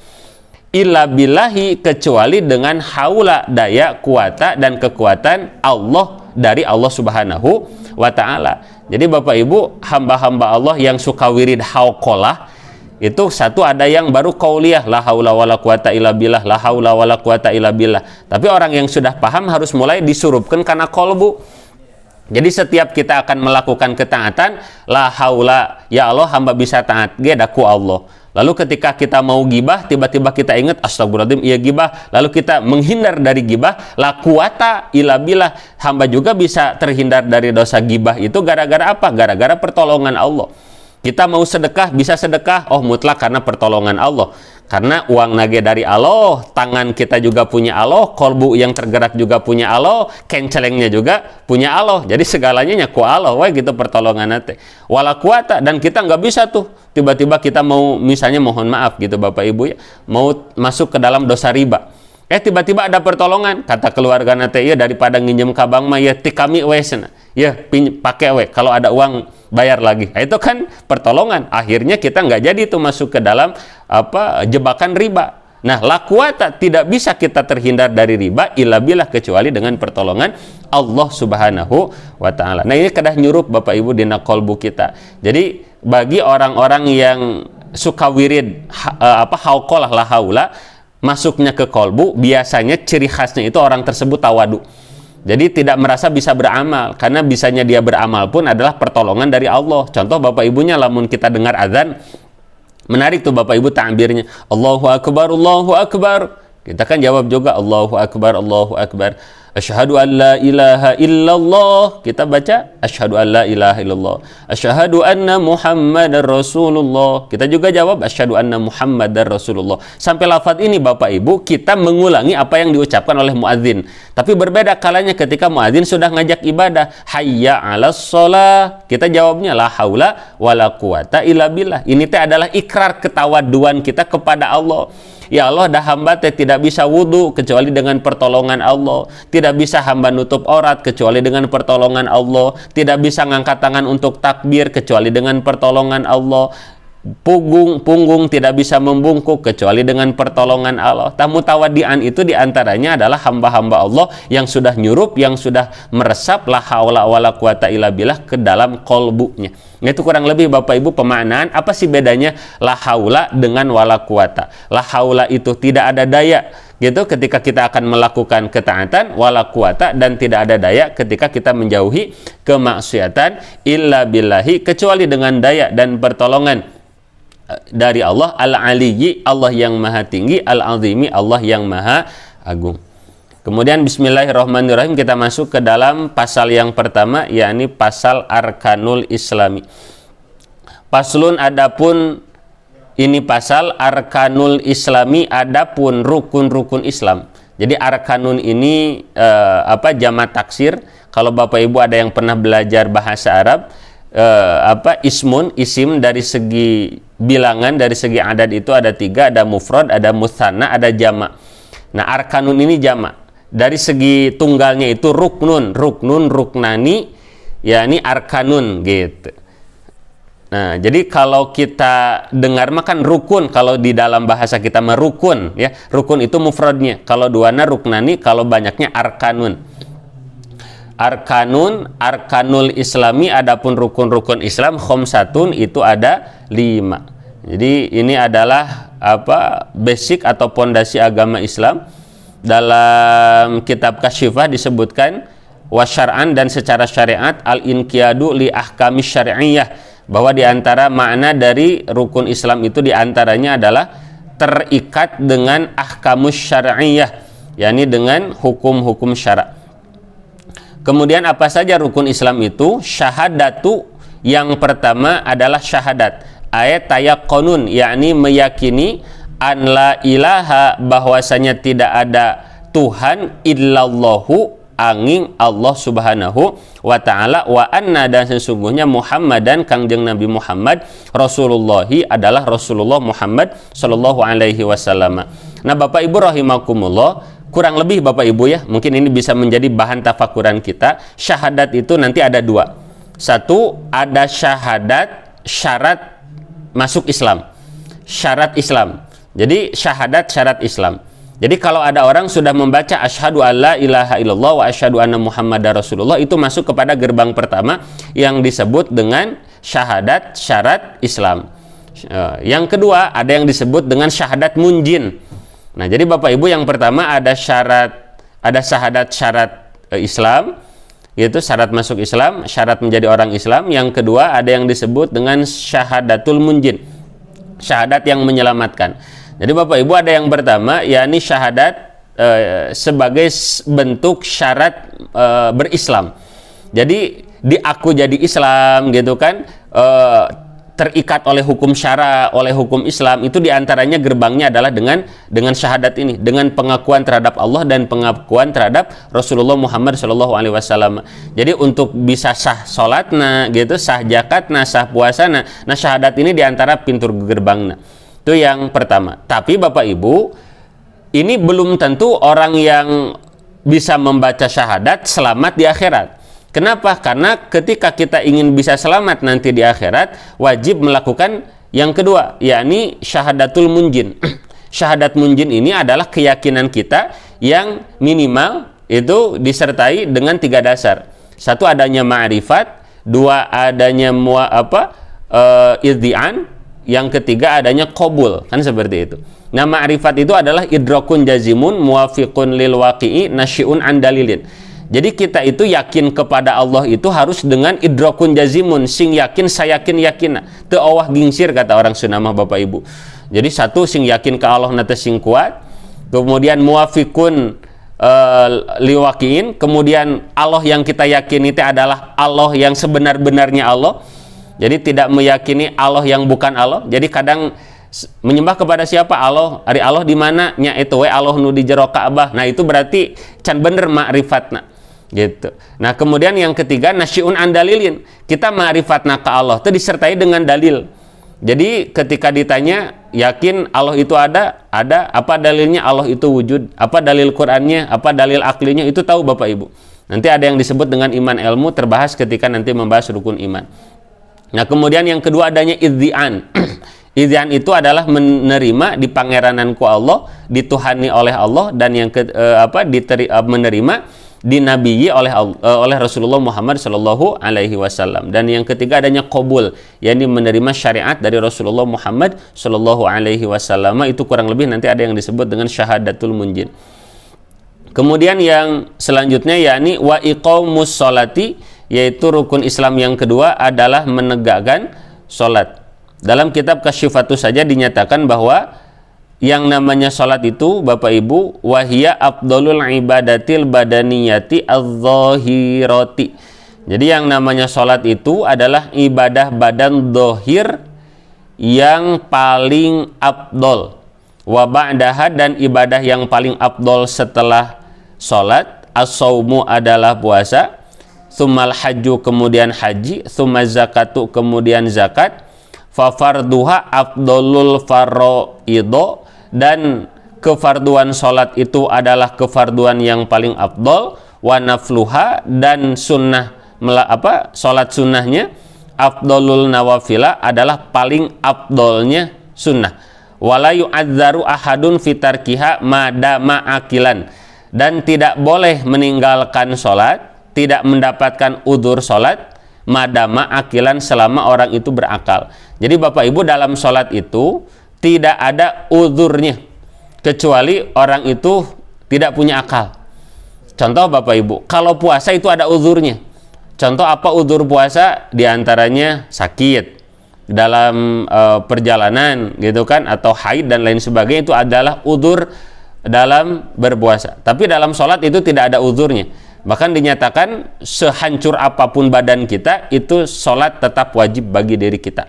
Illa billahi kecuali dengan haula daya, kuwata dan kekuatan Allah dari Allah Subhanahu wa taala. Jadi Bapak Ibu, hamba-hamba Allah yang suka wirid hauqalah itu satu ada yang baru qauliyah la haula wala quwata illa billah, la haula wala quwata illa billah. Tapi orang yang sudah paham harus mulai disurupkan karena qalbu. Jadi setiap kita akan melakukan ketaatan, la haula ya Allah hamba bisa taat ge daku Allah. Lalu ketika kita mau gibah, tiba-tiba kita ingat astagfirullahaladzim, iya gibah. Lalu kita menghindar dari gibah, la quwata illa billah. Hamba juga bisa terhindar dari dosa gibah itu gara-gara apa? Gara-gara pertolongan Allah. Kita mau sedekah, bisa sedekah, oh mutlak karena pertolongan Allah. Karena uang nage dari Allah, tangan kita juga punya Allah, kolbu yang tergerak juga punya Allah, kencelengnya juga punya Allah. Jadi segalanya nyaku Allah, wah gitu pertolongan nate. Wala quwata, dan kita nggak bisa tuh tiba-tiba kita mau misalnya mohon maaf gitu Bapak Ibu ya, mau masuk ke dalam dosa riba. Tiba-tiba ada pertolongan, kata keluarga nate ya daripada nginjem kabang mah ya tikami wesna. Ya pakai we, kalau ada uang bayar lagi. Itu kan pertolongan. Akhirnya kita nggak jadi tuh masuk ke dalam jebakan riba. Nah, la quwata tidak bisa kita terhindar dari riba illa billah kecuali dengan pertolongan Allah Subhanahu wa taala. Nah, ini kedah nyurup Bapak Ibu dina qalbu kita. Jadi bagi orang-orang yang suka wirid hauqalah la haula masuknya ke qalbu, biasanya ciri khasnya itu orang tersebut tawadu. Jadi tidak merasa bisa beramal, karena bisanya dia beramal pun adalah pertolongan dari Allah. Contoh Bapak Ibunya lamun kita dengar azan, menarik tuh Bapak Ibu takbirnya, Allahu Akbar, Allahu Akbar. Kita kan jawab juga Allahu Akbar, Allahu Akbar. Asyhadu an la ilaha illallah. Kita baca asyhadu an la ilaha illallah. Asyhadu anna Muhammadar Rasulullah. Kita juga jawab asyhadu anna Muhammadar Rasulullah. Sampai lafaz ini Bapak Ibu kita mengulangi apa yang diucapkan oleh muadzin. Tapi berbeda kalanya ketika muadzin sudah ngajak ibadah, hayya 'alas shalah. Kita jawabnya la haula wala quwata illa billah. Ini teh adalah ikrar ketawaduan kita kepada Allah. Ya Allah, dah hamba teh tidak bisa wudu kecuali dengan pertolongan Allah. Tidak bisa hamba nutup aurat kecuali dengan pertolongan Allah. Tidak bisa ngangkat tangan untuk takbir kecuali dengan pertolongan Allah. Punggung tidak bisa membungkuk kecuali dengan pertolongan Allah. Tamu tawadian itu diantaranya adalah hamba-hamba Allah yang sudah nyurup, yang sudah meresap la haula wala quwata illa billah ke dalam kolbunya. Itu kurang lebih Bapak Ibu pemaknaan apa sih bedanya la haula dengan wala quwata. La haula itu tidak ada daya gitu ketika kita akan melakukan ketaatan, wala quwata dan tidak ada daya ketika kita menjauhi kemaksiatan, illa billahi kecuali dengan daya dan pertolongan dari Allah al-aliyyi, Allah yang maha tinggi, al-azimi, Allah yang maha agung. Kemudian bismillahirrahmanirrahim kita masuk ke dalam pasal yang pertama, yakni pasal arkanul islami. Paslun adapun ini pasal arkanul islami, adapun rukun-rukun Islam. Jadi arkanun ini jamak taksir. Kalau Bapak Ibu ada yang pernah belajar bahasa Arab, ismun, isim dari segi bilangan, dari segi adat itu ada 3, ada mufrad, ada mutsanna, ada jamak. Nah, arkanun ini jamak. Dari segi tunggalnya itu ruknun, ruknani, yakni arkanun gitu. Nah, jadi kalau kita dengar makan rukun, kalau di dalam bahasa kita merukun ya, rukun itu mufradnya. Kalau duana ruknani, kalau banyaknya arkanun. Arkanul islami, adapun rukun-rukun Islam khamsatun itu ada 5. Jadi ini adalah basic atau pondasi agama Islam. Dalam kitab Kasyifah disebutkan wasyar'an dan secara syariat al-inqiyadu li ahkamis syar'iyyah, bahwa diantara makna dari rukun Islam itu diantaranya adalah terikat dengan ahkamus syar'iyyah, yakni dengan hukum-hukum syara'. Kemudian apa saja rukun Islam itu? Syahadatu Yang pertama adalah syahadat. Ayat tayaqqunun, yakni meyakini an la ilaha, bahwasanya tidak ada Tuhan illallahu, angin Allah subhanahu wa ta'ala, wa anna, dan sesungguhnya Muhammadan, kangjeng Nabi Muhammad, Rasulullahi, adalah Rasulullah Muhammad sallallahu alaihi wasallam. Nah Bapak Ibu rahimakumullah, kurang lebih Bapak Ibu ya, mungkin ini bisa menjadi bahan tafakuran kita. Syahadat itu nanti ada dua. Satu, ada syahadat syarat masuk Islam, syarat Islam. Jadi syahadat syarat Islam. Jadi kalau ada orang sudah membaca asyhadu alla ilaha illallah wa asyhadu anna muhammadar rasulullah, itu masuk kepada gerbang pertama yang disebut dengan syahadat syarat Islam. Yang kedua ada yang disebut dengan syahadat munjin. Nah, jadi Bapak Ibu, yang pertama ada syahadat syarat Islam, yaitu syarat masuk Islam, syarat menjadi orang Islam. Yang kedua ada yang disebut dengan syahadatul munjin, syahadat yang menyelamatkan. Jadi Bapak Ibu, ada yang pertama yakni syahadat sebagai bentuk syarat berislam. Jadi diaku jadi Islam gitu kan, terikat oleh hukum syara, oleh hukum Islam. Itu diantaranya gerbangnya adalah dengan syahadat ini, dengan pengakuan terhadap Allah dan pengakuan terhadap Rasulullah Muhammad Shallallahu Alaihi Wasallam. Jadi untuk bisa sah sholatna gitu, sah zakatna, sah puasana, nah syahadat ini diantara pintu gerbangna. Itu yang pertama. Tapi Bapak Ibu, ini belum tentu orang yang bisa membaca syahadat selamat di akhirat. Kenapa? Karena ketika kita ingin bisa selamat nanti di akhirat, wajib melakukan yang kedua, yakni syahadatul munjin. Syahadat munjin ini adalah keyakinan kita yang minimal itu disertai dengan 3 dasar. Satu, adanya ma'rifat. Dua, adanya iddi'an. Yang ketiga adanya qabul, kan seperti itu. Nah, ma'rifat itu adalah idrakun jazimun muwafiqun lil waqi'i nasyi'un an dalilin. Jadi kita itu yakin kepada Allah itu harus dengan idrakun jazimun, sing yakin sayakin yakina. Teu owah gingsir kata orang Sunda mah Bapak Ibu. Jadi satu, sing yakin ke Allah na teh sing kuat. Kemudian muwafiqun liwaqi'in, kemudian Allah yang kita yakini itu adalah Allah yang sebenar-benarnya Allah. Jadi tidak meyakini Allah yang bukan Allah. Jadi kadang menyembah kepada siapa? Allah. Ari Allah di mana? Nya itu we Allah nu di jero Ka'bah. Nah, itu berarti can bener ma'rifatna. Gitu. Nah, kemudian yang ketiga nasyi'un an dalilin. Kita ma'rifatna ke Allah itu disertai dengan dalil. Jadi ketika ditanya, yakin Allah itu ada, apa dalilnya Allah itu wujud, apa dalil Qur'annya, apa dalil aklinya, itu tahu Bapak Ibu. Nanti ada yang disebut dengan iman ilmu, terbahas ketika nanti membahas rukun iman. Nah, kemudian yang kedua adanya iddi'an. Iddi'an itu adalah menerima di pangerananku Allah, dituhani oleh Allah, dan yang menerima dinabiyi oleh Rasulullah Muhammad Shallallahu Alaihi Wasallam. Dan yang ketiga adanya qabul, yakni menerima syariat dari Rasulullah Muhammad Shallallahu Alaihi Wasallam. Itu kurang lebih nanti ada yang disebut dengan syahadatul munjin. Kemudian yang selanjutnya yakni wa iqamus sholati, yaitu rukun Islam yang kedua adalah menegakkan sholat. Dalam kitab Kasyifatus saja dinyatakan bahwa yang namanya sholat itu Bapak Ibu, wahiyya afdalul ibadatil badaniyati adz-dzahirati. Jadi yang namanya sholat itu adalah ibadah badan dohir yang paling afdol. Wa ba'daha, dan ibadah yang paling afdol setelah sholat, as-saumu adalah puasa, tsummal hajju kemudian haji, tsumma zakatu kemudian zakat, fa farduha afdalul faraidho, dan kefarduan sholat itu adalah kefarduan yang paling afdol, wa nafluha, dan sunnah sholat sunnahnya, afdalul nawafila, adalah paling afdolnya sunnah. Wala yu'adzaru ahadun fitarkiha madama akilan, dan tidak boleh meninggalkan sholat, tidak mendapatkan udzur sholat, madama akilan, selama orang itu berakal. Jadi Bapak Ibu, dalam sholat itu tidak ada udzurnya kecuali orang itu tidak punya akal. Contoh Bapak Ibu, kalau puasa itu ada udzurnya. Contoh apa udzur puasa? Di antaranya sakit dalam perjalanan gitu kan, atau haid dan lain sebagainya, itu adalah udzur dalam berpuasa. Tapi dalam sholat itu tidak ada udzurnya. Bahkan dinyatakan sehancur apapun badan kita, itu sholat tetap wajib bagi diri kita.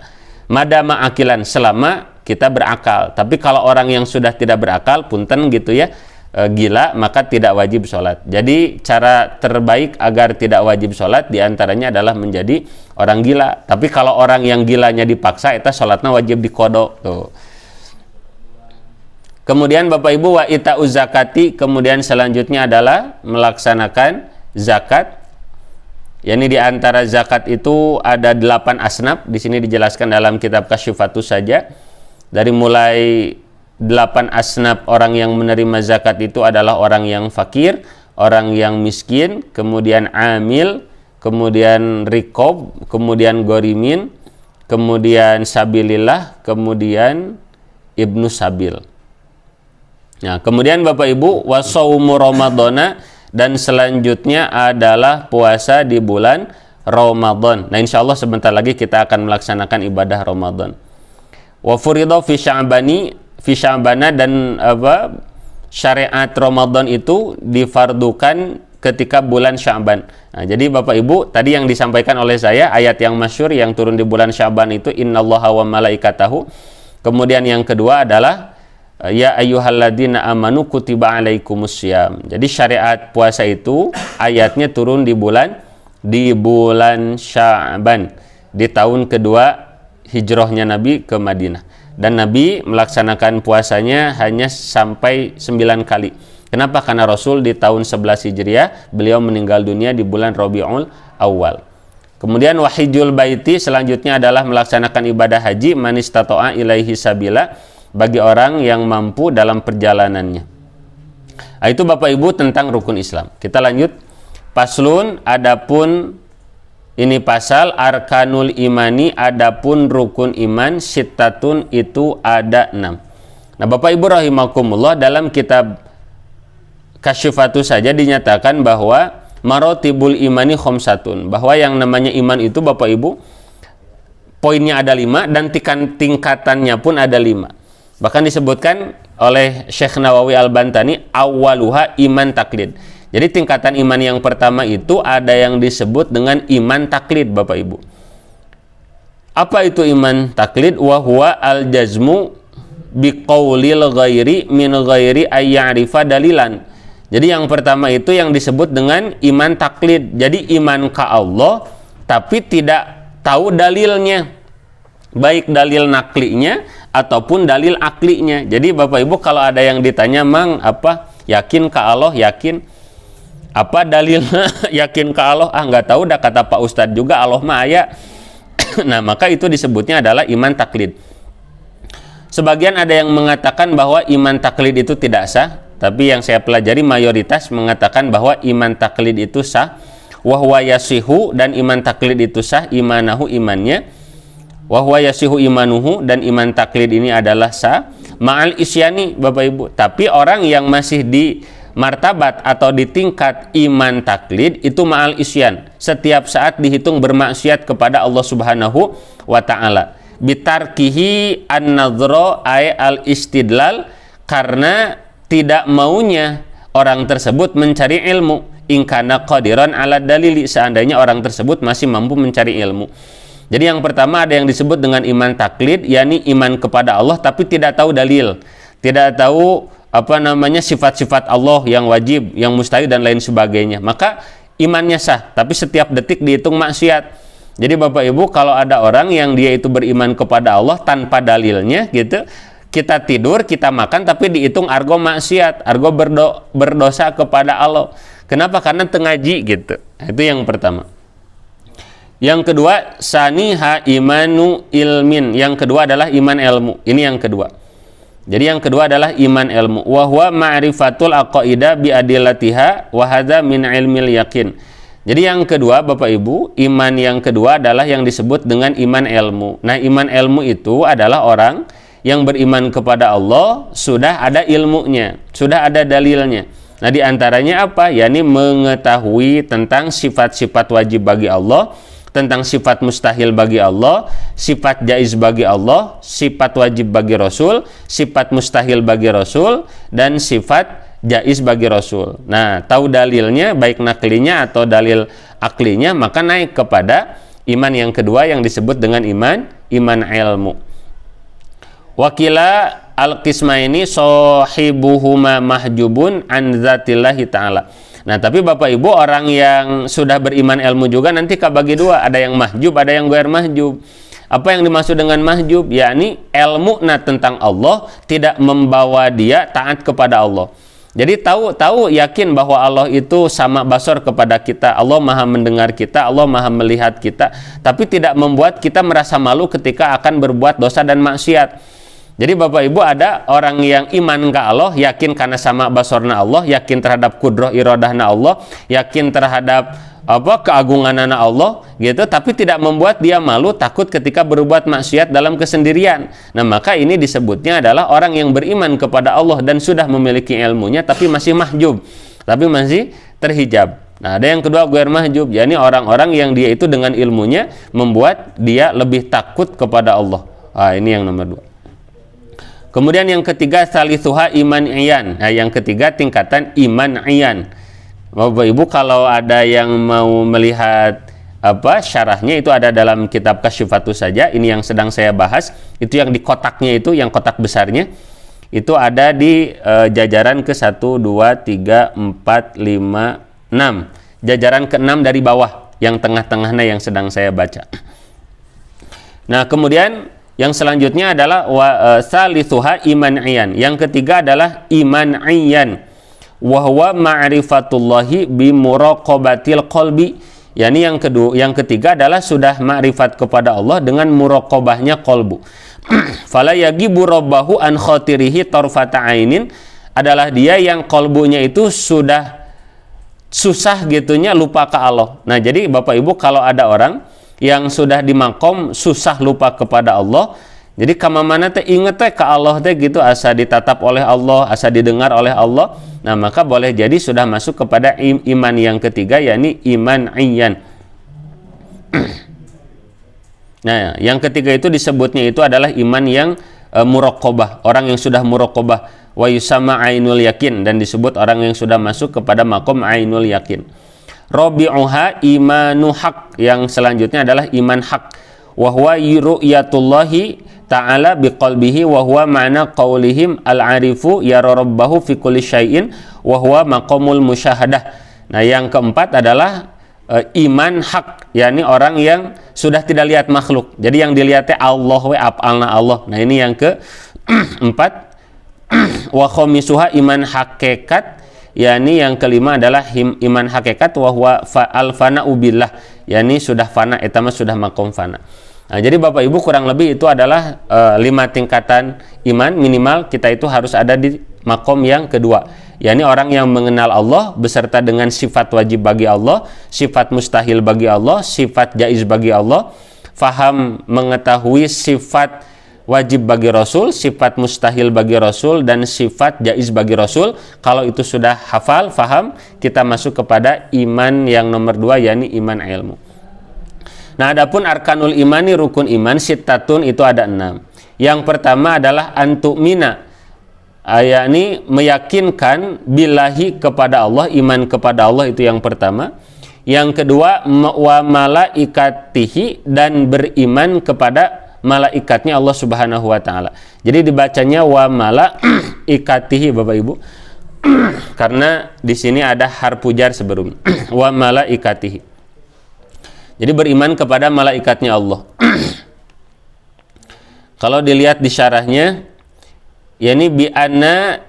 Madama akilan, selama kita berakal. Tapi kalau orang yang sudah tidak berakal, punten gitu ya, gila, maka tidak wajib sholat. Jadi cara terbaik agar tidak wajib sholat diantaranya adalah menjadi orang gila. Tapi kalau orang yang gilanya dipaksa, itu sholatnya wajib dikodok tuh. Kemudian Bapak Ibu, wa ita'u zakati, kemudian selanjutnya adalah melaksanakan zakat. Yani di antara zakat itu ada 8 asnaf. Di sini dijelaskan dalam kitab Kasyifatus saja. Dari mulai 8 asnaf orang yang menerima zakat itu adalah orang yang fakir, orang yang miskin, kemudian amil, kemudian rikob, kemudian gorimin, kemudian sabilillah, kemudian ibnu sabil. Nah, kemudian Bapak Ibu, wasaumu ramadhana, dan selanjutnya adalah puasa di bulan Ramadan. Nah, insya Allah sebentar lagi kita akan melaksanakan ibadah Ramadan. Wa furido fi sya'bana, dan syariat Ramadan itu difardukan ketika bulan Sya'ban. Nah, jadi Bapak Ibu, tadi yang disampaikan oleh saya ayat yang masyhur yang turun di bulan Sya'ban itu innallaha wa malaikatahu. Kemudian yang kedua adalah ya ayyuhalladzina amanu kutiba alaikumussyam. Jadi syariat puasa itu ayatnya turun di bulan Sya'ban, di tahun kedua hijrahnya Nabi ke Madinah. Dan Nabi melaksanakan puasanya hanya sampai 9 kali. Kenapa? Karena Rasul di tahun 11 Hijriah beliau meninggal dunia di bulan Rabiul Awal. Kemudian wahijul baiti, selanjutnya adalah melaksanakan ibadah haji manistata'a ilaihi sabila, bagi orang yang mampu dalam perjalanannya. Nah, itu Bapak Ibu tentang rukun Islam. Kita lanjut. Paslun, adapun ini pasal arkanul imani, adapun rukun iman sittatun itu ada 6. Nah, Bapak Ibu rahimakumullah, dalam kitab Kasyifatus saja dinyatakan bahwa marotibul imani khamsatun, bahwa yang namanya iman itu Bapak Ibu poinnya ada 5 dan tingkatannya pun ada 5. Bahkan disebutkan oleh Syekh Nawawi Al-Bantani awaluha iman taklid. Jadi tingkatan iman yang pertama itu ada yang disebut dengan iman taklid Bapak Ibu. Apa itu iman taklid? Wa huwa al-jazmu biqaulil ghairi min ghairi ayya'rifa dalilan. Jadi yang pertama itu yang disebut dengan iman taklid. Jadi iman ke Allah tapi tidak tahu dalilnya, baik dalil naklinya ataupun dalil aklinya. Jadi Bapak Ibu kalau ada yang ditanya, "Mang, apa yakin ke Allah?" Yakin. Apa dalilnya yakin ke Allah? Ah, nggak tahu, dah kata Pak Ustadz juga Allah mah aya. Nah, maka itu disebutnya adalah iman taklid. Sebagian ada yang mengatakan bahwa iman taklid itu tidak sah, tapi yang saya pelajari mayoritas mengatakan bahwa iman taklid itu sah. Wa huwa yasihu, dan iman taklid itu sah, imanahu imannya. Wa huwa yasihu imanuhu, dan iman taklid ini adalah sah. Ma'al isyani Bapak Ibu. Tapi orang yang masih di martabat atau di tingkat iman taklid itu ma'al isyan, setiap saat dihitung bermaksiat kepada Allah Subhanahu wa ta'ala. Bitarkihi an-nadhra ay al-istidlal, karena tidak maunya orang tersebut mencari ilmu. Ingkana qadiran ala dalili, seandainya orang tersebut masih mampu mencari ilmu. Jadi yang pertama ada yang disebut dengan iman taklid, yakni iman kepada Allah tapi tidak tahu dalil, tidak tahu sifat-sifat Allah yang wajib, yang mustahil dan lain sebagainya. Maka imannya sah, tapi setiap detik dihitung maksiat. Jadi Bapak Ibu, kalau ada orang yang dia itu beriman kepada Allah tanpa dalilnya gitu, kita tidur, kita makan tapi dihitung argo maksiat, argo berdosa kepada Allah. Kenapa? Karena tengaji gitu. Itu yang pertama. Yang kedua, saniha imanu ilmin. Yang kedua adalah iman ilmu. Ini yang kedua. Jadi yang kedua adalah iman ilmu. Wa huwa ma'rifatul aqaida bi adillatiha wa hadza min ilmil yakin. Jadi yang kedua Bapak Ibu, iman yang kedua adalah yang disebut dengan iman ilmu. Nah, iman ilmu itu adalah orang yang beriman kepada Allah sudah ada ilmunya, sudah ada dalilnya. Nah, di antaranya apa? yakni mengetahui tentang sifat-sifat wajib bagi Allah, tentang sifat mustahil bagi Allah, sifat jaiz bagi Allah, sifat wajib bagi Rasul, sifat mustahil bagi Rasul, dan sifat jaiz bagi Rasul. Nah, tahu dalilnya baik naklinya atau dalil aklinya, maka naik kepada iman yang kedua yang disebut dengan iman ilmu. Wakila al-qismaini sahibuhuma mahjubun an dzatillahi ta'ala. Nah, tapi Bapak Ibu, orang yang sudah beriman ilmu juga nanti kabagi dua, ada yang mahjub, ada yang ghair mahjub. Apa yang dimaksud dengan mahjub? Yakni ilmu tentang Allah tidak membawa dia taat kepada Allah. Jadi tahu yakin bahwa Allah itu sama basor kepada kita, Allah maha mendengar kita, Allah maha melihat kita, tapi tidak membuat kita merasa malu ketika akan berbuat dosa dan maksiat. Jadi Bapak Ibu, ada orang yang iman ke Allah, yakin karena sama basorna Allah, yakin terhadap kudroh irodahna Allah, yakin terhadap keagunganna Allah gitu, tapi tidak membuat dia malu takut ketika berbuat maksiat dalam kesendirian. Nah, maka ini disebutnya adalah orang yang beriman kepada Allah dan sudah memiliki ilmunya tapi masih mahjub, tapi masih terhijab. Nah, ada yang kedua ghair mahjub, yakni orang-orang yang dia itu dengan ilmunya membuat dia lebih takut kepada Allah. Ini yang nomor 2. Kemudian yang ketiga salisuha iman iyan. Nah, yang ketiga tingkatan iman iyan. Bapak Ibu, kalau ada yang mau melihat syarahnya, itu ada dalam kitab Kasyifatus saja. Ini yang sedang saya bahas. Itu yang di kotaknya itu, yang kotak besarnya. Itu ada di jajaran ke-1, 2, 3, 4, 5, 6. Jajaran ke-6 dari bawah, yang tengah-tengahnya yang sedang saya baca. Nah, kemudian yang selanjutnya adalah salisuha iman iyan. Yang ketiga adalah iman iyan. Wa huwa ma'rifatullahi bi muraqabatil qalbi. Yani yang ketiga adalah sudah ma'rifat kepada Allah dengan muraqabahnya qalbu. Fala yagibu rabbahu an khatirihi tarfata ainin, adalah dia yang qalbunya itu sudah susah gitunya lupa ke Allah. Nah, jadi Bapak Ibu, kalau ada orang yang sudah di makom susah lupa kepada Allah, jadi kamamana teh inget teh ke Allah teh gitu, asa ditatap oleh Allah, asa didengar oleh Allah. Nah, maka boleh jadi sudah masuk kepada iman yang ketiga, yakni iman iyan. Nah, yang ketiga itu disebutnya itu adalah iman yang muraqabah, orang yang sudah muraqabah, wa yusama ainul yakin, dan disebut orang yang sudah masuk kepada makom ainul yakin. Rabi'uha imanu haq, yang selanjutnya adalah iman haq, wa huwa ru'yatullahi ta'ala biqalbihi wa huwa ma'na qaulihim al-arifu yara rabbahu fi kulli syai'in wa huwa maqamul musyahadah. Nah, yang keempat adalah iman haq, yakni orang yang sudah tidak lihat makhluk. Jadi yang dilihatnya Allah wa af'alna Allah. Nah, ini yang keempat. Wa khamisuha iman hakikat, yakni yang kelima adalah iman hakikat, wa huwa al-fana'u billah, yakni sudah fana, etama sudah makom fana. Nah, jadi Bapak Ibu, kurang lebih itu adalah 5 tingkatan iman minimal kita itu harus ada di makom yang kedua, yakni orang yang mengenal Allah beserta dengan sifat wajib bagi Allah, sifat mustahil bagi Allah, sifat jaiz bagi Allah, faham mengetahui sifat wajib bagi Rasul, sifat mustahil bagi Rasul, dan sifat jaiz bagi Rasul. Kalau itu sudah hafal, faham, kita masuk kepada iman yang nomor 2, yakni iman ilmu. Nah, adapun arkanul imani, rukun iman, sittatun, itu ada 6. Yang pertama adalah antu'mina, yakni meyakinkan billahi kepada Allah, iman kepada Allah, itu yang pertama. Yang kedua, wa malaikatihi, dan beriman kepada malaikatnya Allah Subhanahu wa taala. Jadi dibacanya wa malaikatihi Bapak Ibu. Karena di sini ada harfu jar sebelum wa malaikatihi. Jadi beriman kepada malaikatnya Allah. Kalau dilihat di syarahnya, yakni bi anna,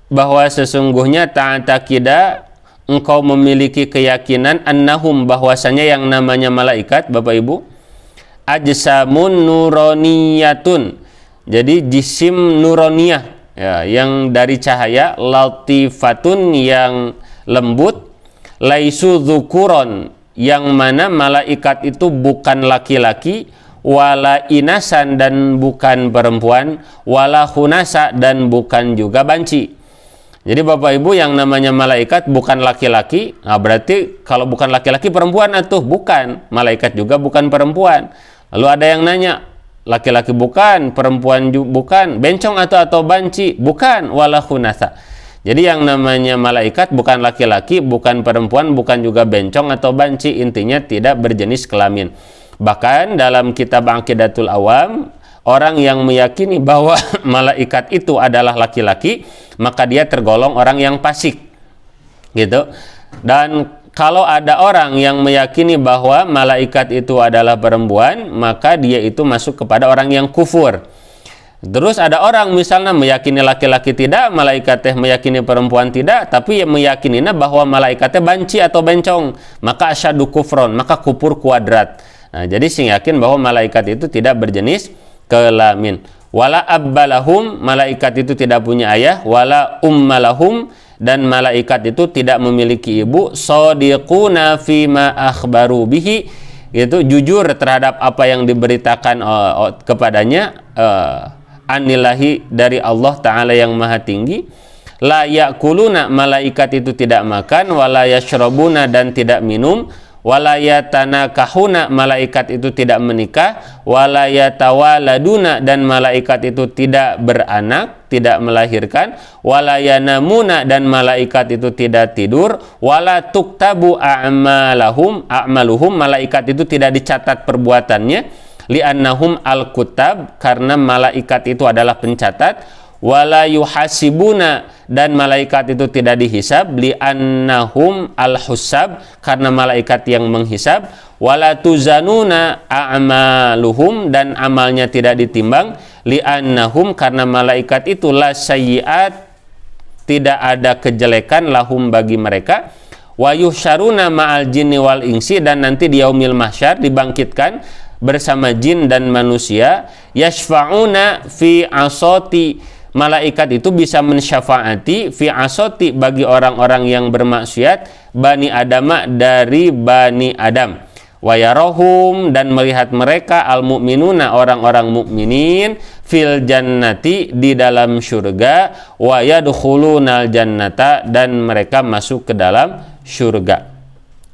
bahwa sesungguhnya ta'taqida, engkau memiliki keyakinan, annahum, bahwasanya yang namanya malaikat Bapak Ibu, ajsamun nuroniyatun, jadi jisim nuroniyah, ya, yang dari cahaya, latifatun, yang lembut, laisu dzukuron, yang mana malaikat itu bukan laki-laki, wala inasan, dan bukan perempuan, wala khunasa, dan bukan juga banci. Jadi Bapak Ibu, yang namanya malaikat bukan laki-laki. Nah, berarti kalau bukan laki-laki, perempuan atuh? Bukan. Malaikat juga bukan perempuan. Lalu ada yang nanya, laki-laki bukan, perempuan bukan, bencong atau banci? Bukan, wala khunasa. Jadi yang namanya malaikat bukan laki-laki, bukan perempuan, bukan juga bencong atau banci, intinya tidak berjenis kelamin. Bahkan dalam kitab Aqidatul Awam, orang yang meyakini bahwa malaikat itu adalah laki-laki, maka dia tergolong orang yang fasik, gitu. Dan kalau ada orang yang meyakini bahwa malaikat itu adalah perempuan, maka dia itu masuk kepada orang yang kufur. Terus ada orang misalnya meyakini laki-laki tidak, malaikat meyakini perempuan tidak, tapi meyakininya bahwa malaikatnya banci atau bencong, maka asyadu kufron, maka kufur kuadrat. Nah, jadi sing yakin bahwa malaikat itu tidak berjenis kelamin. Wala abbalahum, malaikat itu tidak punya ayah. Wala ummalahum, dan malaikat itu tidak memiliki ibu. Shadiquna fima akhbaru bihi, itu jujur terhadap apa yang diberitakan kepadanya anillahi, dari Allah Ta'ala yang maha tinggi. La yakuluna, malaikat itu tidak makan. Wala yashrabuna, dan tidak minum. Wala yatanakahuna, malaikat itu tidak menikah. Wala yatawaladuna, dan malaikat itu tidak beranak, tidak melahirkan. Wala yanamuna, dan malaikat itu tidak tidur. Wala tuktabu a'maluhum, malaikat itu tidak dicatat perbuatannya. Li'annahum al-kutab, karena malaikat itu adalah pencatat. Wala yuhasibuna, dan malaikat itu tidak dihisab. Li'annahum al-husab, karena malaikat yang menghisab. Wala tuzanuna a'maluhum, dan amalnya tidak ditimbang. Li'annahum, karena malaikat itu la sayyi'at, tidak ada kejelekan lahum bagi mereka. Wa yuhsyaruna ma'al jinni wal insi, dan nanti di yaumil mahsyar dibangkitkan bersama jin dan manusia. Yashfa'una fi asoti, malaikat itu bisa mensyafaati fi asoti, bagi orang-orang yang bermaksiat, bani adama, dari bani Adam. Wa yarahum, dan melihat mereka, al mu'minuna, orang-orang mukminin, fil jannati, di dalam surga. Wa yadkhulunal jannata, dan mereka masuk ke dalam surga.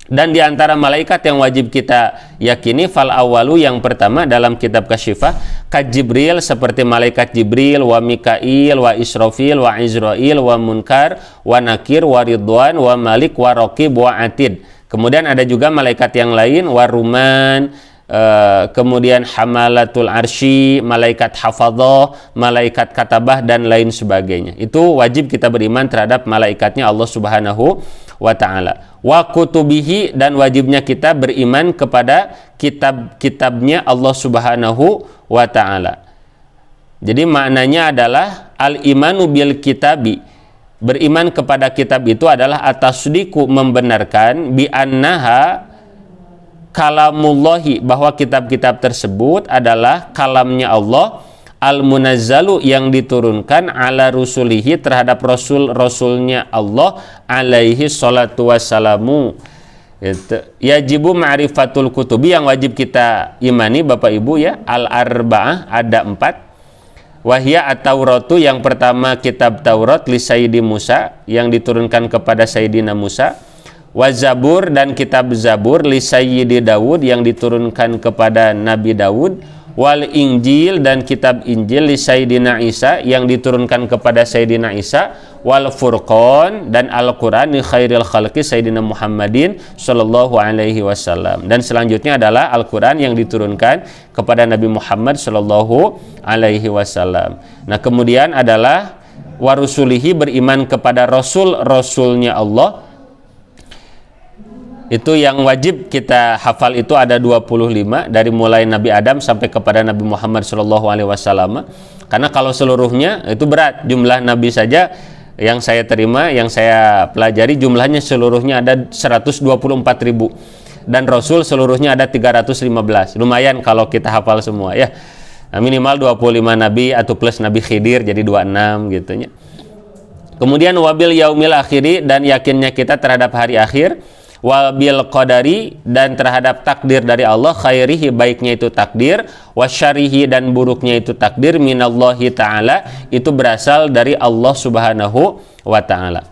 Dan di antara malaikat yang wajib kita yakini, fal awalu, yang pertama dalam kitab Kasyifah, ka Jibril, seperti malaikat Jibril, wa Mikail, wa Israfil, wa Izrail, wa Munkar, wa Nakir, wa Ridwan, wa Malik, wa Raqib, wa Atid. Kemudian ada juga malaikat yang lain, wa Ruman, kemudian Hamalatul Arsy, malaikat Hafadhah, malaikat Katabah, dan lain sebagainya. Itu wajib kita beriman terhadap malaikatnya Allah Subhanahu wa Ta'ala. Wa kutubihi, dan wajibnya kita beriman kepada kitab-kitabnya Allah Subhanahu wa Ta'ala. Jadi maknanya adalah al-imanu bil kitabi, beriman kepada kitab itu adalah atasdiku, membenarkan, bi annaha kalamullahi, bahwa kitab-kitab tersebut adalah kalamnya Allah, al-munazzalu, yang diturunkan, ala rusulihi, terhadap rasul-rasulnya Allah, alaihi salatu wassalamu. Yajibu ma'rifatul kutubi, yang wajib kita imani Bapak Ibu ya, al-arba'ah, ada 4. Wahya at-Tauratu, yang pertama kitab Taurat, li Sayyidi Musa, yang diturunkan kepada Sayyidina Musa. Wa Zabur, dan kitab Zabur, li Sayyidi Dawud, yang diturunkan kepada Nabi Dawud. Wal Injil, dan kitab Injil, li Sayyidina Isa, yang diturunkan kepada Sayyidina Isa. Wal Furqan, dan Al-Quran, li khairil khalqi Sayyidina Muhammadin sallallahu alaihi wasallam. Dan selanjutnya adalah Al-Quran yang diturunkan kepada Nabi Muhammad sallallahu alaihi wasallam. Nah, kemudian adalah warusulihi, beriman kepada rasul-rasulnya Allah. Itu yang wajib kita hafal, itu ada 25, dari mulai Nabi Adam sampai kepada Nabi Muhammad SAW. Karena kalau seluruhnya itu berat, jumlah Nabi saja yang saya terima, yang saya pelajari, jumlahnya seluruhnya ada 124.000, dan Rasul seluruhnya ada 315. Lumayan kalau kita hafal semua ya. Nah, minimal 25 Nabi atau plus Nabi Khidir, jadi 26 gitu ya. Kemudian wabil yaumil akhiri, dan yakinnya kita terhadap hari akhir. Wabil qadari, dan terhadap takdir dari Allah, khairihi, baiknya itu takdir, wasyarihi, dan buruknya itu takdir, minallahi ta'ala, itu berasal dari Allah Subhanahu wa Ta'ala.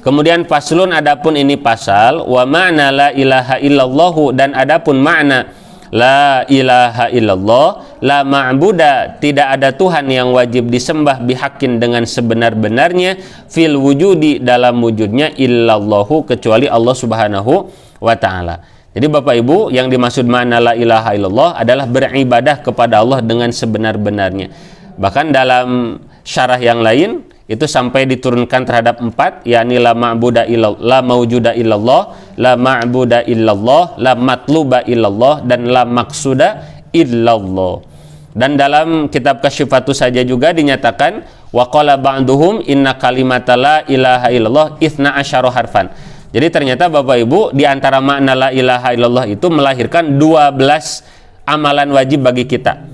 Kemudian faslun, adapun ini pasal, wa ma'na la ilaha illallahu, dan adapun makna La ilaha illallah, la ma'buda, tidak ada Tuhan yang wajib disembah bihakin dengan sebenar-benarnya, fil wujudi, dalam wujudnya, illallahu, kecuali Allah Subhanahu wa ta'ala. Jadi Bapak Ibu, yang dimaksud makna la ilaha illallah adalah beribadah kepada Allah dengan sebenar-benarnya. Bahkan dalam syarah yang lain itu sampai diturunkan terhadap 4, yakni la ma'buda illallah, la maujuda illallah, la ma'buda illallah, la matluba illallah, dan la maksuda illallah. Dan dalam kitab Kasyifatu saja juga dinyatakan wa qala ba'duhum inna kalimata la ilaha illallah itsna asyara harfan. Jadi ternyata Bapak Ibu, di antara makna la ilaha illallah itu melahirkan 12 amalan wajib bagi kita.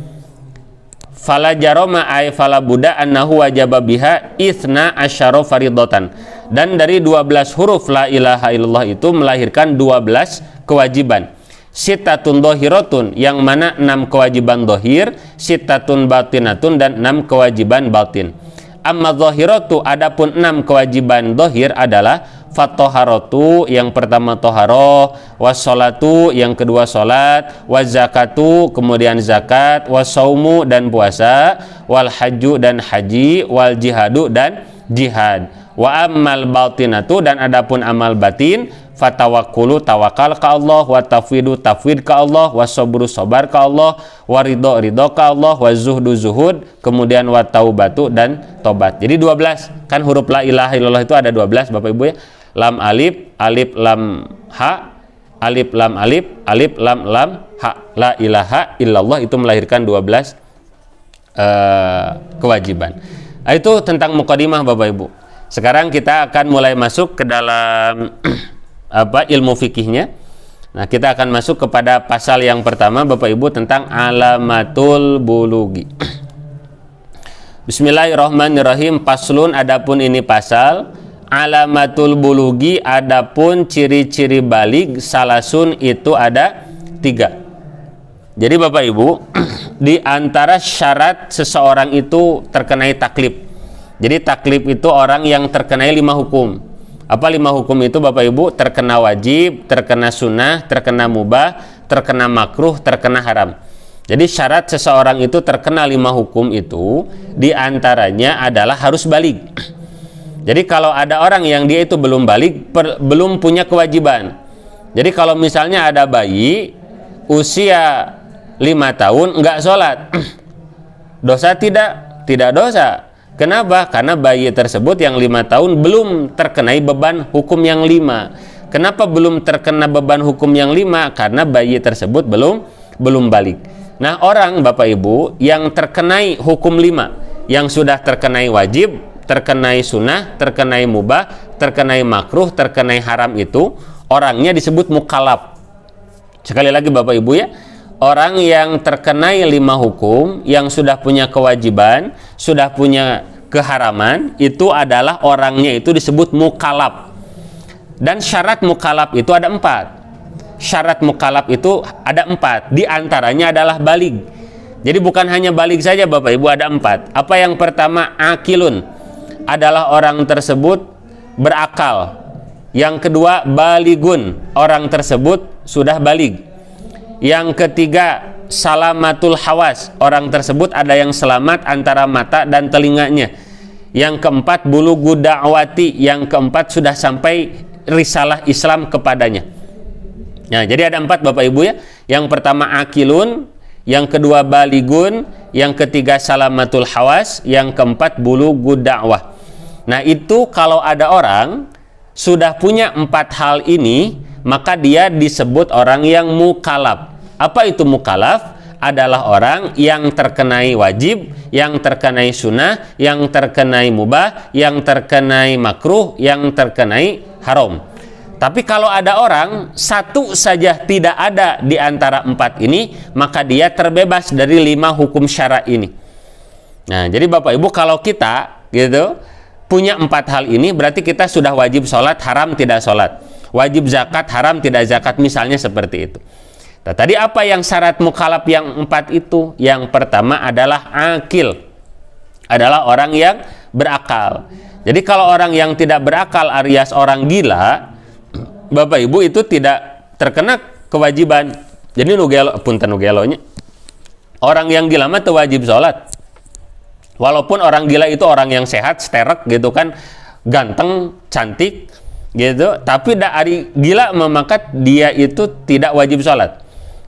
Fala jaroma ay fala buddha annahu wajaba biha itsna asyara faridatan. Dan dari 12 huruf la ilaha illallah itu melahirkan 12 kewajiban. Sittatun dhahiratun, yang mana 6 kewajiban dhahir, sittatun batinatun, dan 6 kewajiban batin. Amma dhahiratu, adapun 6 kewajiban dhahir adalah fatoharatu, yang pertama toharoh, wassolatu, yang kedua solat, wazakatu, kemudian zakat, wasaumu, dan puasa, wal haju, dan haji, wal jihadu, dan jihad. Wa ammal batinatu, dan adapun amal batin, fatawakkulu, tawakal ke Allah, wa tafwidu, tafwid ke Allah, wa sabru, sabar ke Allah, wa ridho, ridho ke Allah, wa zuhdu, zuhud, kemudian wa taubatu, dan tobat. Jadi 12, kan huruf la ilaha illallah itu ada 12 Bapak Ibu ya. Lam alif, alif lam ha, alif lam alif, alif lam lam ha. La ilaha illallah itu melahirkan 12 kewajiban. Nah, itu tentang mukadimah Bapak Ibu. Sekarang kita akan mulai masuk ke dalam ilmu fikihnya. Nah, kita akan masuk kepada pasal yang pertama Bapak Ibu tentang alamatul bulugi. Bismillahirrahmanirrahim. Paslun, adapun ini pasal. Alamatul bulugi, adapun ciri-ciri balig, salasun, itu ada 3. Jadi Bapak Ibu, di antara syarat seseorang itu terkenai taklif. Jadi taklif itu orang yang terkenai 5 hukum. Apa 5 hukum itu Bapak Ibu? Terkena wajib, terkena sunnah, terkena mubah, terkena makruh, terkena haram. Jadi syarat seseorang itu terkena 5 hukum itu, di antaranya adalah harus balig. Jadi kalau ada orang yang dia itu belum balik, belum punya kewajiban. Jadi kalau misalnya ada bayi usia 5 tahun enggak sholat, dosa tidak? Tidak dosa. Kenapa? Karena bayi tersebut yang 5 tahun belum terkenai beban hukum yang 5. Kenapa belum terkena beban hukum yang 5? Karena bayi tersebut belum balik. Nah, orang Bapak Ibu yang terkenai hukum 5, yang sudah terkenai wajib, terkenai sunnah, terkenai mubah, terkenai makruh, terkenai haram, itu orangnya disebut mukallaf. Sekali lagi Bapak Ibu ya, orang yang terkenai 5 hukum, yang sudah punya kewajiban, sudah punya keharaman, itu adalah orangnya itu disebut mukallaf. Dan syarat mukallaf itu ada 4. Syarat mukallaf itu ada 4, di antaranya adalah balig. Jadi bukan hanya balig saja Bapak Ibu, ada 4. Apa yang pertama? Akilun, adalah orang tersebut berakal. Yang kedua, baligun, orang tersebut sudah balig. Yang ketiga, salamatul hawas, orang tersebut ada yang selamat antara mata dan telinganya. Yang keempat, bulugu da'wati, yang keempat sudah sampai risalah Islam kepadanya. Nah, jadi ada 4 Bapak Ibu ya. Yang pertama akilun, yang kedua baligun, yang ketiga salamatul hawas, yang keempat bulugu da'wah. Nah, itu kalau ada orang sudah punya 4 hal ini, maka dia disebut orang yang mukallaf. Apa itu mukallaf? Adalah orang yang terkenai wajib, yang terkenai sunnah, yang terkenai mubah, yang terkenai makruh, yang terkenai haram. Tapi kalau ada orang satu saja tidak ada di antara 4 ini, maka dia terbebas dari 5 hukum syara ini. Nah, jadi Bapak Ibu, kalau kita gitu punya 4 hal ini, berarti kita sudah wajib sholat, haram tidak sholat, wajib zakat, haram tidak zakat, misalnya seperti itu. Nah, tadi apa yang syarat mukallaf yang 4 itu? Yang pertama adalah akil, adalah orang yang berakal. Jadi kalau orang yang tidak berakal alias orang gila, Bapak Ibu, itu tidak terkena kewajiban. Jadi punten nu gelonya. Orang yang gila mah teu wajib sholat. Walaupun orang gila itu orang yang sehat, sterek gitu kan, ganteng, cantik gitu, tapi dari gila memakat dia itu tidak wajib sholat.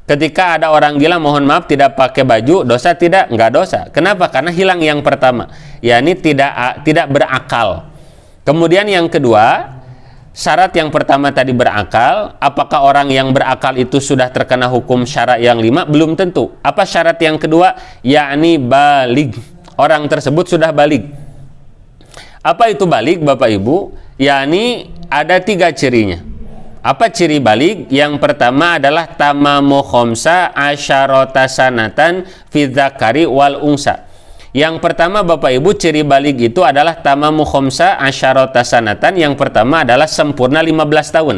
Ketika ada orang gila, mohon maaf, tidak pakai baju, dosa tidak? Enggak dosa. Kenapa? Karena hilang yang pertama, yakni tidak berakal. Kemudian yang kedua, syarat yang pertama tadi berakal. Apakah orang yang berakal itu sudah terkena hukum syarat yang 5? Belum tentu. Apa syarat yang kedua? Yakni balig. Orang tersebut sudah balig. Apa itu balig, Bapak Ibu? Yakni ada 3 cirinya. Apa ciri balig? Yang pertama adalah tamamu khamsa asyarata sanatan fi dzakari wal unsa. Yang pertama Bapak Ibu, ciri balig itu adalah tamamu khamsa asyarata sanatan. Yang pertama adalah sempurna 15 tahun.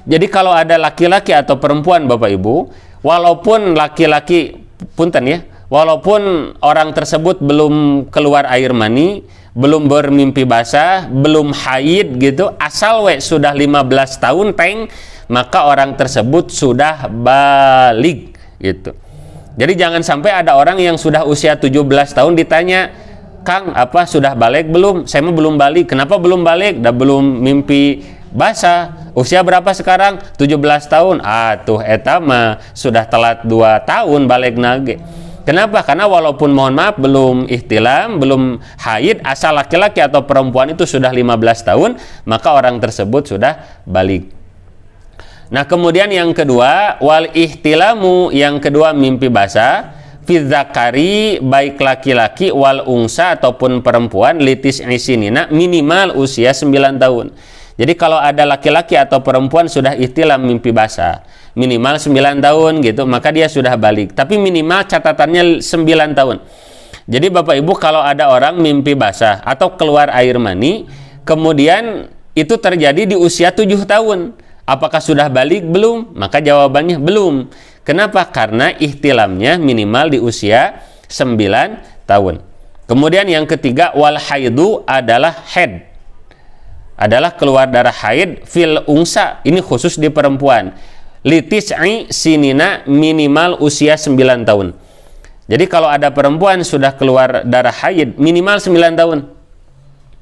Jadi kalau ada laki-laki atau perempuan Bapak Ibu, walaupun laki-laki, punten ya, walaupun orang tersebut belum keluar air mani, belum bermimpi basah, belum haid gitu, asal sudah 15 tahun teng, maka orang tersebut sudah balig gitu. Jadi jangan sampai ada orang yang sudah usia 17 tahun ditanya, "Kang, apa sudah balik belum?" "Saya mah belum balik." "Kenapa belum balik?" "Dah belum mimpi basah." "Usia berapa sekarang?" 17 tahun. "Ah, tuh eta mah sudah telat 2 tahun balik nage." Kenapa? Karena walaupun mohon maaf belum ihtilam, belum haid, asal laki-laki atau perempuan itu sudah 15 tahun, maka orang tersebut sudah balig. Nah, kemudian yang kedua, wal ihtilamu, yang kedua mimpi basah, fi dzakari, baik laki-laki, wal unsa ataupun perempuan, litis isinina, minimal usia 9 tahun. Jadi kalau ada laki-laki atau perempuan sudah ihtilam mimpi basah, minimal 9 tahun gitu, maka dia sudah balik. Tapi minimal catatannya 9 tahun. Jadi Bapak Ibu, kalau ada orang mimpi basah atau keluar air mani, kemudian itu terjadi di usia 7 tahun. Apakah sudah balik? Belum. Maka jawabannya belum. Kenapa? Karena ihtilamnya minimal di usia 9 tahun. Kemudian yang ketiga, wal haidu adalah haid. Adalah keluar darah haid fil unsa, ini khusus di perempuan. Litis'i sinina, minimal usia 9 tahun. Jadi kalau ada perempuan sudah keluar darah haid minimal 9 tahun.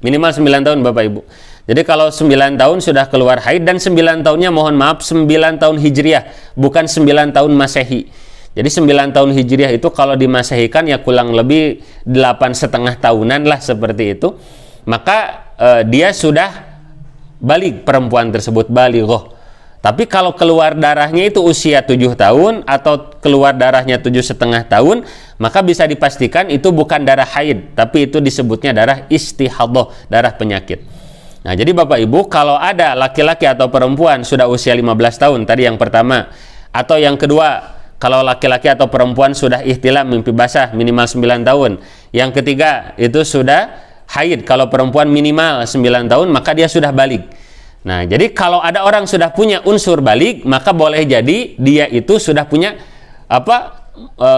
Minimal 9 tahun Bapak Ibu. Jadi kalau 9 tahun sudah keluar haid, dan 9 tahunnya mohon maaf 9 tahun Hijriah, bukan 9 tahun Masehi. Jadi 9 tahun Hijriah itu kalau dimasehikan ya kurang lebih 8,5 tahunan lah, seperti itu. Maka dia sudah balik, perempuan tersebut balighah. Tapi kalau keluar darahnya itu usia 7 tahun atau keluar darahnya 7,5 tahun, maka bisa dipastikan itu bukan darah haid, tapi itu disebutnya darah istihadhah, darah penyakit. Nah, jadi Bapak Ibu, kalau ada laki-laki atau perempuan sudah usia 15 tahun, tadi yang pertama, atau yang kedua, kalau laki-laki atau perempuan sudah ihtilam mimpi basah minimal 9 tahun. Yang ketiga, itu sudah haid, kalau perempuan minimal 9 tahun, maka dia sudah balik. Nah, jadi kalau ada orang sudah punya unsur balik, maka boleh jadi dia itu sudah punya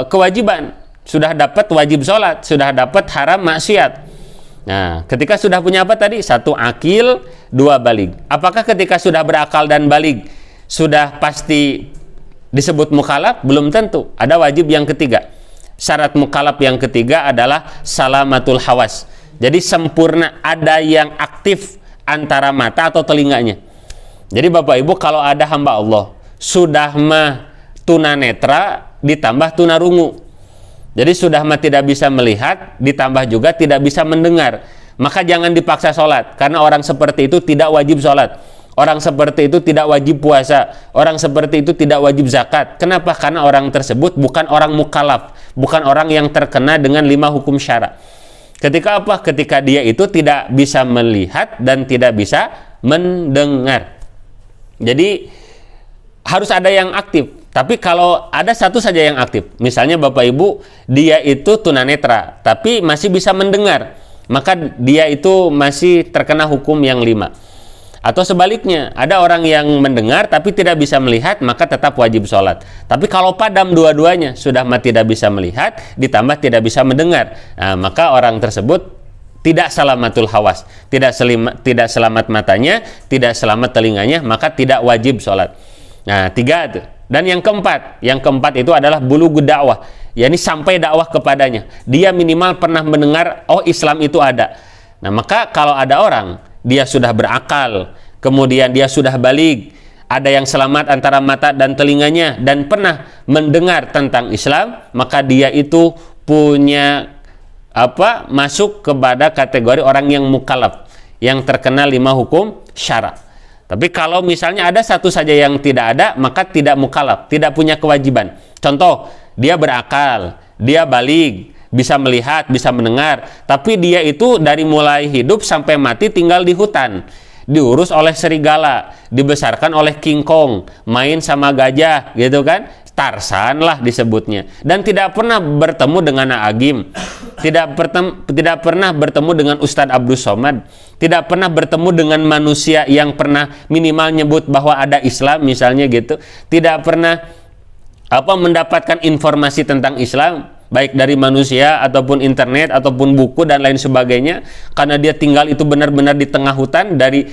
kewajiban, sudah dapat wajib sholat, sudah dapat haram maksiat. Nah, ketika sudah punya apa tadi? 1 akil, 2 balik. Apakah ketika sudah berakal dan balik sudah pasti disebut mukhalaf? Belum tentu. Ada wajib yang ketiga. Syarat mukhalaf yang ketiga adalah salamatul hawas. Jadi sempurna, ada yang aktif antara mata atau telinganya. Jadi Bapak Ibu, kalau ada hamba Allah sudah mah tunanetra ditambah tunarungu, jadi sudah mah tidak bisa melihat ditambah juga tidak bisa mendengar, maka jangan dipaksa sholat, karena orang seperti itu tidak wajib sholat, orang seperti itu tidak wajib puasa, orang seperti itu tidak wajib zakat. Kenapa? Karena orang tersebut bukan orang mukallaf, bukan orang yang terkena dengan 5 hukum syara. Ketika apa? Ketika dia itu tidak bisa melihat dan tidak bisa mendengar. Jadi harus ada yang aktif. Tapi kalau ada satu saja yang aktif, misalnya Bapak Ibu, dia itu tunanetra tapi masih bisa mendengar, maka dia itu masih terkena hukum yang 5. Atau sebaliknya, ada orang yang mendengar tapi tidak bisa melihat, maka tetap wajib sholat. Tapi kalau padam dua-duanya, sudah tidak bisa melihat ditambah tidak bisa mendengar, nah, maka orang tersebut tidak salamatul hawas, tidak selamat matanya, tidak selamat telinganya, maka tidak wajib sholat. Nah, 3 tuh. Dan yang keempat itu adalah bulugud dakwah, yakni sampai dakwah kepadanya. Dia minimal pernah mendengar, oh Islam itu ada. Nah, maka kalau ada orang, dia sudah berakal, kemudian dia sudah baligh, ada yang selamat antara mata dan telinganya, dan pernah mendengar tentang Islam, maka dia itu punya masuk kepada kategori orang yang mukallaf, yang terkena 5 hukum syara. Tapi kalau misalnya ada satu saja yang tidak ada, maka tidak mukallaf, tidak punya kewajiban. Contoh, dia berakal, dia baligh, bisa melihat, bisa mendengar, tapi dia itu dari mulai hidup sampai mati tinggal di hutan, diurus oleh serigala, dibesarkan oleh King Kong, main sama gajah, gitu kan? Tarsan lah disebutnya, dan tidak pernah bertemu dengan Agim, tidak pernah bertemu dengan Ustadz Abdul Somad, tidak pernah bertemu dengan manusia yang pernah minimal nyebut bahwa ada Islam misalnya gitu, tidak pernah mendapatkan informasi tentang Islam baik dari manusia ataupun internet ataupun buku dan lain sebagainya, karena dia tinggal itu benar-benar di tengah hutan, dari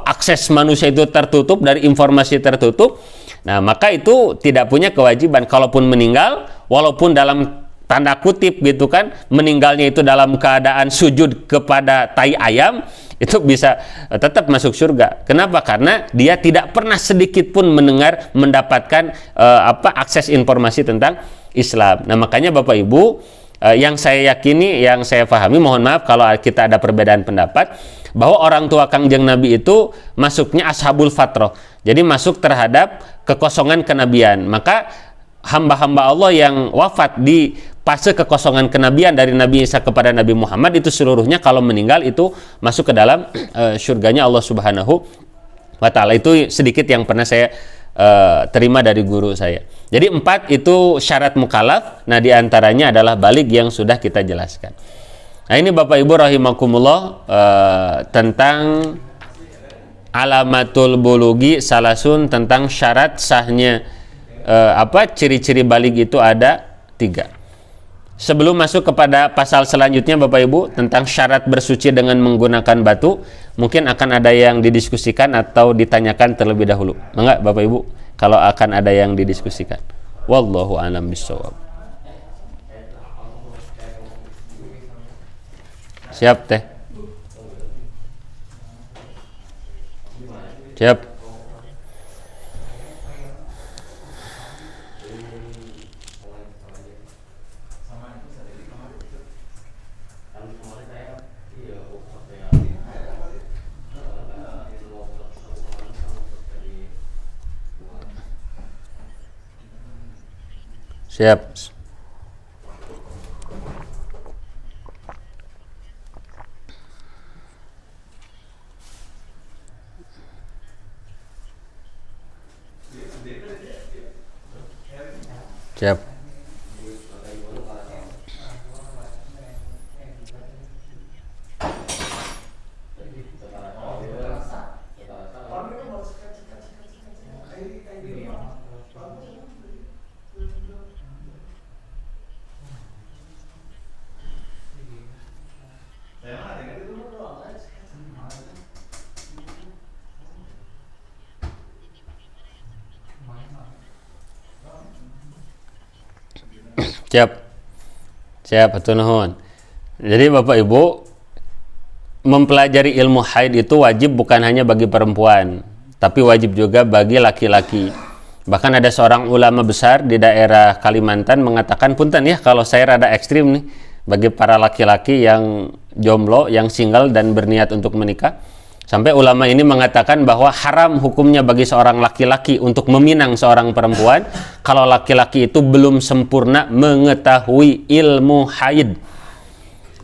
akses manusia itu tertutup, dari informasi tertutup. Nah, maka itu tidak punya kewajiban. Kalaupun meninggal, walaupun dalam tanda kutip gitu kan, meninggalnya itu dalam keadaan sujud kepada tai ayam, itu bisa tetap masuk surga. Kenapa? Karena dia tidak pernah sedikit pun mendapatkan akses informasi tentang Islam. Nah, makanya Bapak Ibu, yang saya yakini, yang saya pahami, mohon maaf kalau kita ada perbedaan pendapat, bahwa orang tua Kangjeng Nabi itu masuknya ashabul fatrah, jadi masuk terhadap kekosongan kenabian. Maka hamba-hamba Allah yang wafat di fase kekosongan kenabian dari Nabi Isa kepada Nabi Muhammad, itu seluruhnya kalau meninggal itu masuk ke dalam surganya Allah Subhanahu wa Ta'ala. Itu sedikit yang pernah saya terima dari guru saya. Jadi 4 itu syarat mukallaf. Nah, diantaranya adalah baligh yang sudah kita jelaskan. Nah, ini Bapak Ibu rahimakumullah, tentang alamatul bulugi salasun, tentang syarat sahnya ciri-ciri baligh itu ada 3. Sebelum masuk kepada pasal selanjutnya Bapak Ibu, tentang syarat bersuci dengan menggunakan batu, mungkin akan ada yang didiskusikan atau ditanyakan terlebih dahulu. Enggak Bapak Ibu, kalau akan ada yang didiskusikan. Wallahu a'lam bishawab. Siap teh? Siap. Siap. Siap. Siap. Siap, hatur nuhun. Jadi Bapak Ibu, mempelajari ilmu haid itu wajib bukan hanya bagi perempuan, tapi wajib juga bagi laki-laki. Bahkan ada seorang ulama besar di daerah Kalimantan mengatakan, punten ya kalau saya rada ekstrim nih, bagi para laki-laki yang jomblo, yang single dan berniat untuk menikah. Sampai ulama ini mengatakan bahwa haram hukumnya bagi seorang laki-laki untuk meminang seorang perempuan kalau laki-laki itu belum sempurna mengetahui ilmu haid.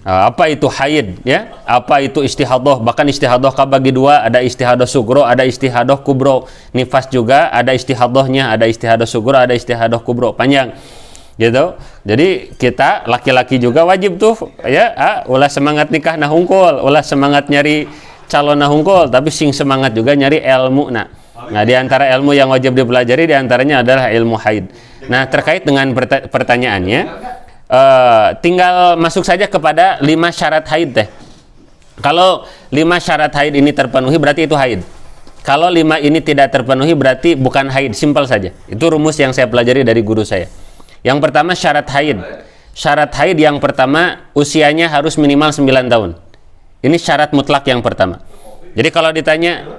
Apa itu haid? Ya, apa itu istihadah? Bahkan istihadah kabagi 2, ada istihadah sugro, ada istihadah kubro. Nifas juga ada istihadahnya, ada istihadah sugro, ada istihadah kubro. Panjang, gitu. Jadi kita laki-laki juga wajib tuh, ya, ulah semangat nikah nah hungkul, ulah semangat nyari calon nah hungkul, tapi sing semangat juga nyari ilmu. Nah, di antara ilmu yang wajib dipelajari diantaranya adalah ilmu haid. Nah, terkait dengan pertanyaannya, tinggal masuk saja kepada 5 syarat haid teh. Kalau 5 syarat haid ini terpenuhi berarti itu haid. Kalau 5 ini tidak terpenuhi berarti bukan haid, simpel saja. Itu rumus yang saya pelajari dari guru saya. Yang pertama syarat haid. Syarat haid yang pertama usianya harus minimal 9 tahun. Ini syarat mutlak yang pertama. Jadi kalau ditanya,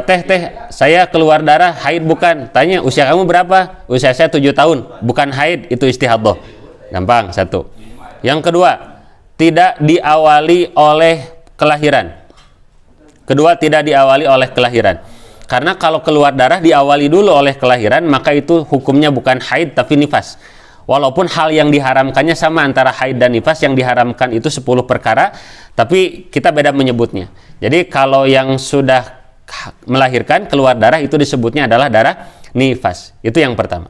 teh, saya keluar darah, haid bukan? Tanya, usia kamu berapa? Usia saya 7 tahun. Bukan haid, itu istihadah. Gampang, satu. Yang kedua, tidak diawali oleh kelahiran. Kedua, tidak diawali oleh kelahiran. Karena kalau keluar darah diawali dulu oleh kelahiran, maka itu hukumnya bukan haid tapi nifas. Walaupun hal yang diharamkannya sama antara haid dan nifas, yang diharamkan itu 10 perkara, tapi kita beda menyebutnya. Jadi kalau yang sudah melahirkan keluar darah itu disebutnya adalah darah nifas. Itu yang pertama.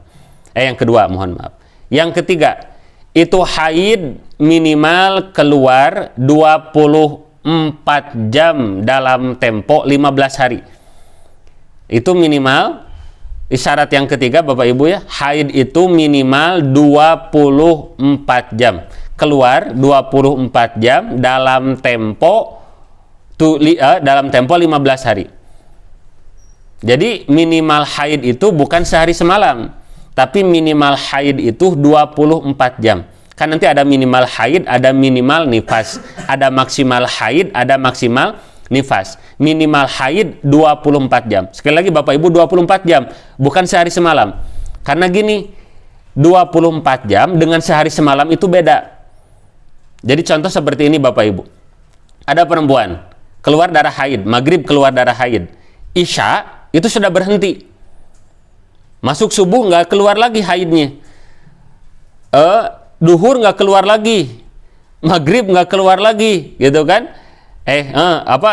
Yang kedua, mohon maaf. Yang ketiga, itu haid minimal keluar 24 jam dalam tempo 15 hari. Itu minimal. Isyarat yang ketiga Bapak Ibu ya, haid itu minimal 24 jam. Keluar 24 jam dalam tempo 15 hari. Jadi minimal haid itu bukan sehari semalam, tapi minimal haid itu 24 jam. Kan nanti ada minimal haid, ada minimal nifas, ada maksimal haid, ada maksimal nifas. Minimal haid 24 jam. Sekali lagi Bapak Ibu, 24 jam, bukan sehari semalam. Karena gini, 24 jam dengan sehari semalam itu beda. Jadi contoh seperti ini Bapak Ibu. Ada perempuan keluar darah haid, maghrib keluar darah haid, isya itu sudah berhenti. Masuk subuh nggak keluar lagi haidnya. Duhur nggak keluar lagi, maghrib nggak keluar lagi, gitu kan?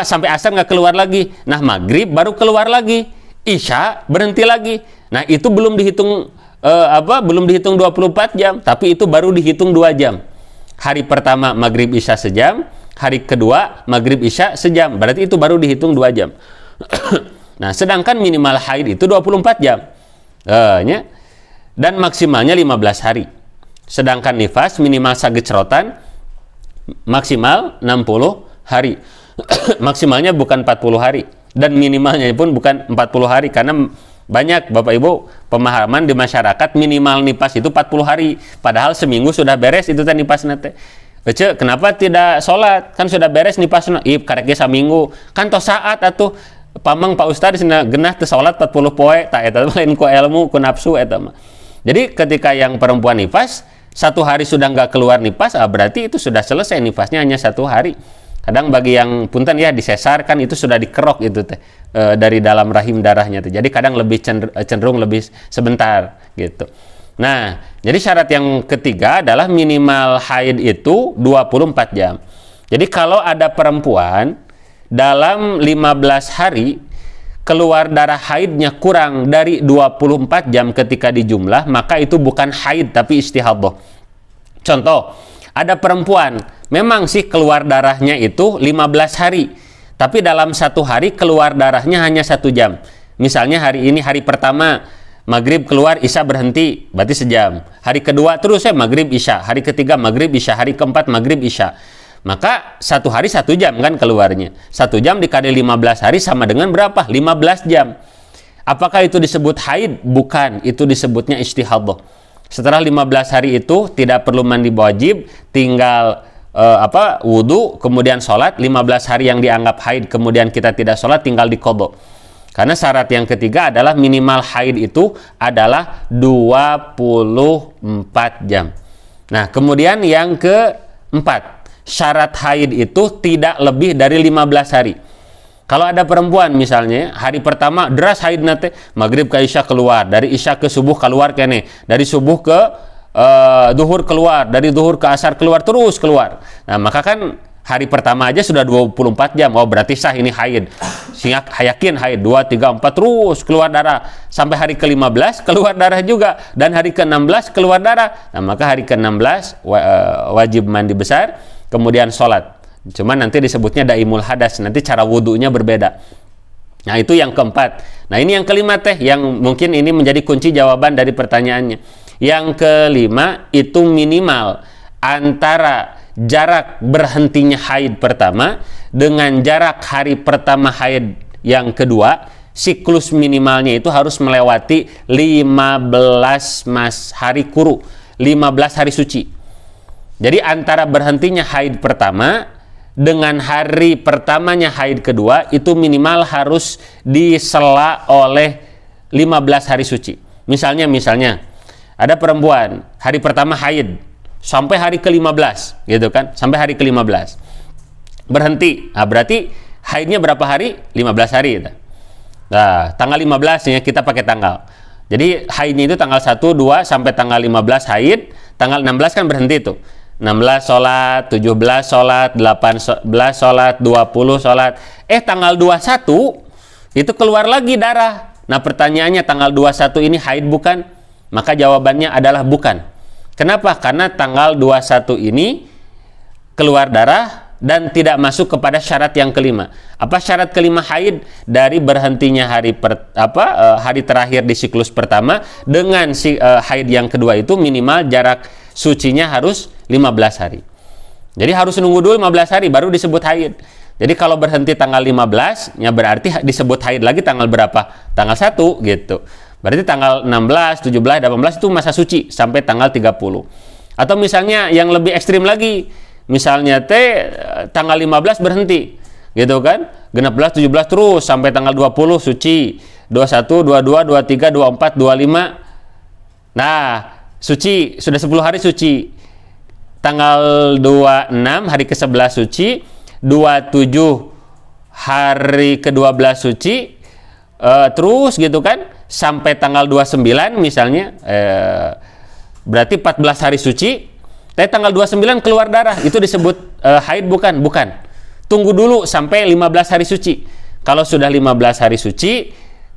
Sampai asar nggak keluar lagi. Nah maghrib baru keluar lagi, isya berhenti lagi. Nah itu belum dihitung belum dihitung 24 jam, tapi itu baru dihitung 2 jam. Hari pertama maghrib isya sejam, hari kedua maghrib isya sejam, berarti itu baru dihitung 2 jam. Nah sedangkan minimal haid itu 24 jam dan maksimalnya 15 hari. Sedangkan nifas minimal sagecrotan maksimal 60 hari. Maksimalnya bukan 40 hari dan minimalnya pun bukan 40 hari, karena banyak Bapak Ibu pemahaman di masyarakat minimal nifas itu 40 hari, padahal seminggu sudah beres itu teh nifas nate. Kenapa tidak sholat? Kan sudah beres nifas kareknya saminggu. Kan tos saat atuh pamang Pak Ustad cenah genah teu sholat 40 poe, tak eta lain ku ilmu ku nafsu eta mah. Jadi ketika yang perempuan nifas 1 hari sudah nggak keluar nifas, berarti itu sudah selesai, nifasnya hanya 1 hari. Kadang bagi yang punten ya disesar kan itu sudah dikerok itu teh dari dalam rahim darahnya tuh. Jadi kadang lebih cenderung lebih sebentar gitu. Nah, jadi syarat yang ketiga adalah minimal haid itu 24 jam. Jadi kalau ada perempuan dalam 15 hari keluar darah haidnya kurang dari 24 jam ketika dijumlah, maka itu bukan haid tapi istihadah. Contoh, ada perempuan memang sih keluar darahnya itu 15 hari, tapi dalam 1 hari keluar darahnya hanya 1 jam. Misalnya hari ini hari pertama maghrib keluar, isya berhenti, berarti sejam. Hari kedua terus maghrib isya, hari ketiga maghrib isya, hari keempat maghrib isya. Maka 1 hari 1 jam kan keluarnya. 1 jam dikali 15 hari sama dengan berapa? 15 jam. Apakah itu disebut haid? Bukan, itu disebutnya istihadah. Setelah 15 hari itu tidak perlu mandi wajib, tinggal wudu, kemudian sholat. 15 hari yang dianggap haid kemudian kita tidak sholat, tinggal diqadha. Karena syarat yang ketiga adalah minimal haid itu adalah 24 jam. Nah kemudian yang keempat, syarat haid itu tidak lebih dari 15 hari. Kalau ada perempuan misalnya hari pertama deras haid nate, maghrib ke isya keluar, dari isya ke subuh keluar kene, dari subuh ke duhur keluar, dari duhur ke asar keluar, terus keluar. Nah maka kan hari pertama aja sudah 24 jam, oh berarti sah ini haid. Sehingga yakin haid 2, 3, 4 terus keluar darah. Sampai hari ke-15 keluar darah juga, dan hari ke-16 keluar darah. Nah maka hari ke-16 wajib mandi besar, kemudian sholat. Cuman nanti disebutnya daimul hadas, nanti cara wudunya berbeda. Nah itu yang keempat. Nah ini yang kelima teh, yang mungkin ini menjadi kunci jawaban dari pertanyaannya. Yang kelima itu minimal antara jarak berhentinya haid pertama dengan jarak hari pertama haid yang kedua, siklus minimalnya itu harus melewati 15 hari kuru, 15 hari suci. Jadi antara berhentinya haid pertama dengan hari pertamanya haid kedua itu minimal harus disela oleh 15 hari suci. Misalnya ada perempuan hari pertama haid sampai hari ke-15 gitu kan, sampai hari ke-15 berhenti. Nah, berarti haidnya berapa hari? 15 hari gitu. Nah, tanggal 15 ya kita pakai tanggal. Jadi haidnya itu tanggal 1, 2 sampai tanggal 15 haid, tanggal 16 kan berhenti tuh. 16 sholat, 17 sholat, 18 sholat, 20 sholat. Tanggal 21 itu keluar lagi darah. Nah, pertanyaannya tanggal 21 ini haid bukan? Maka jawabannya adalah bukan. Kenapa? Karena tanggal 21 ini keluar darah dan tidak masuk kepada syarat yang kelima. Apa syarat kelima haid? Dari berhentinya hari terakhir di siklus pertama dengan haid yang kedua itu minimal jarak sucinya harus 15 hari. Jadi harus nunggu dulu 15 hari baru disebut haid. Jadi kalau berhenti tanggal 15 ya berarti disebut haid lagi tanggal berapa? Tanggal 1 gitu. Berarti tanggal 16, 17, 18 itu masa suci sampai tanggal 30. Atau misalnya yang lebih ekstrim lagi, misalnya tanggal 15 berhenti gitu kan, 16, 17 terus sampai tanggal 20 suci, 21, 22, 23, 24, 25. Nah, suci, sudah 10 hari suci. Tanggal 26 hari ke-11 suci, 27 hari ke-12 suci, terus gitu kan sampai tanggal 29 misalnya, berarti 14 hari suci. Tapi tanggal 29 keluar darah, itu disebut haid bukan? Bukan. Tunggu dulu sampai 15 hari suci. Kalau sudah 15 hari suci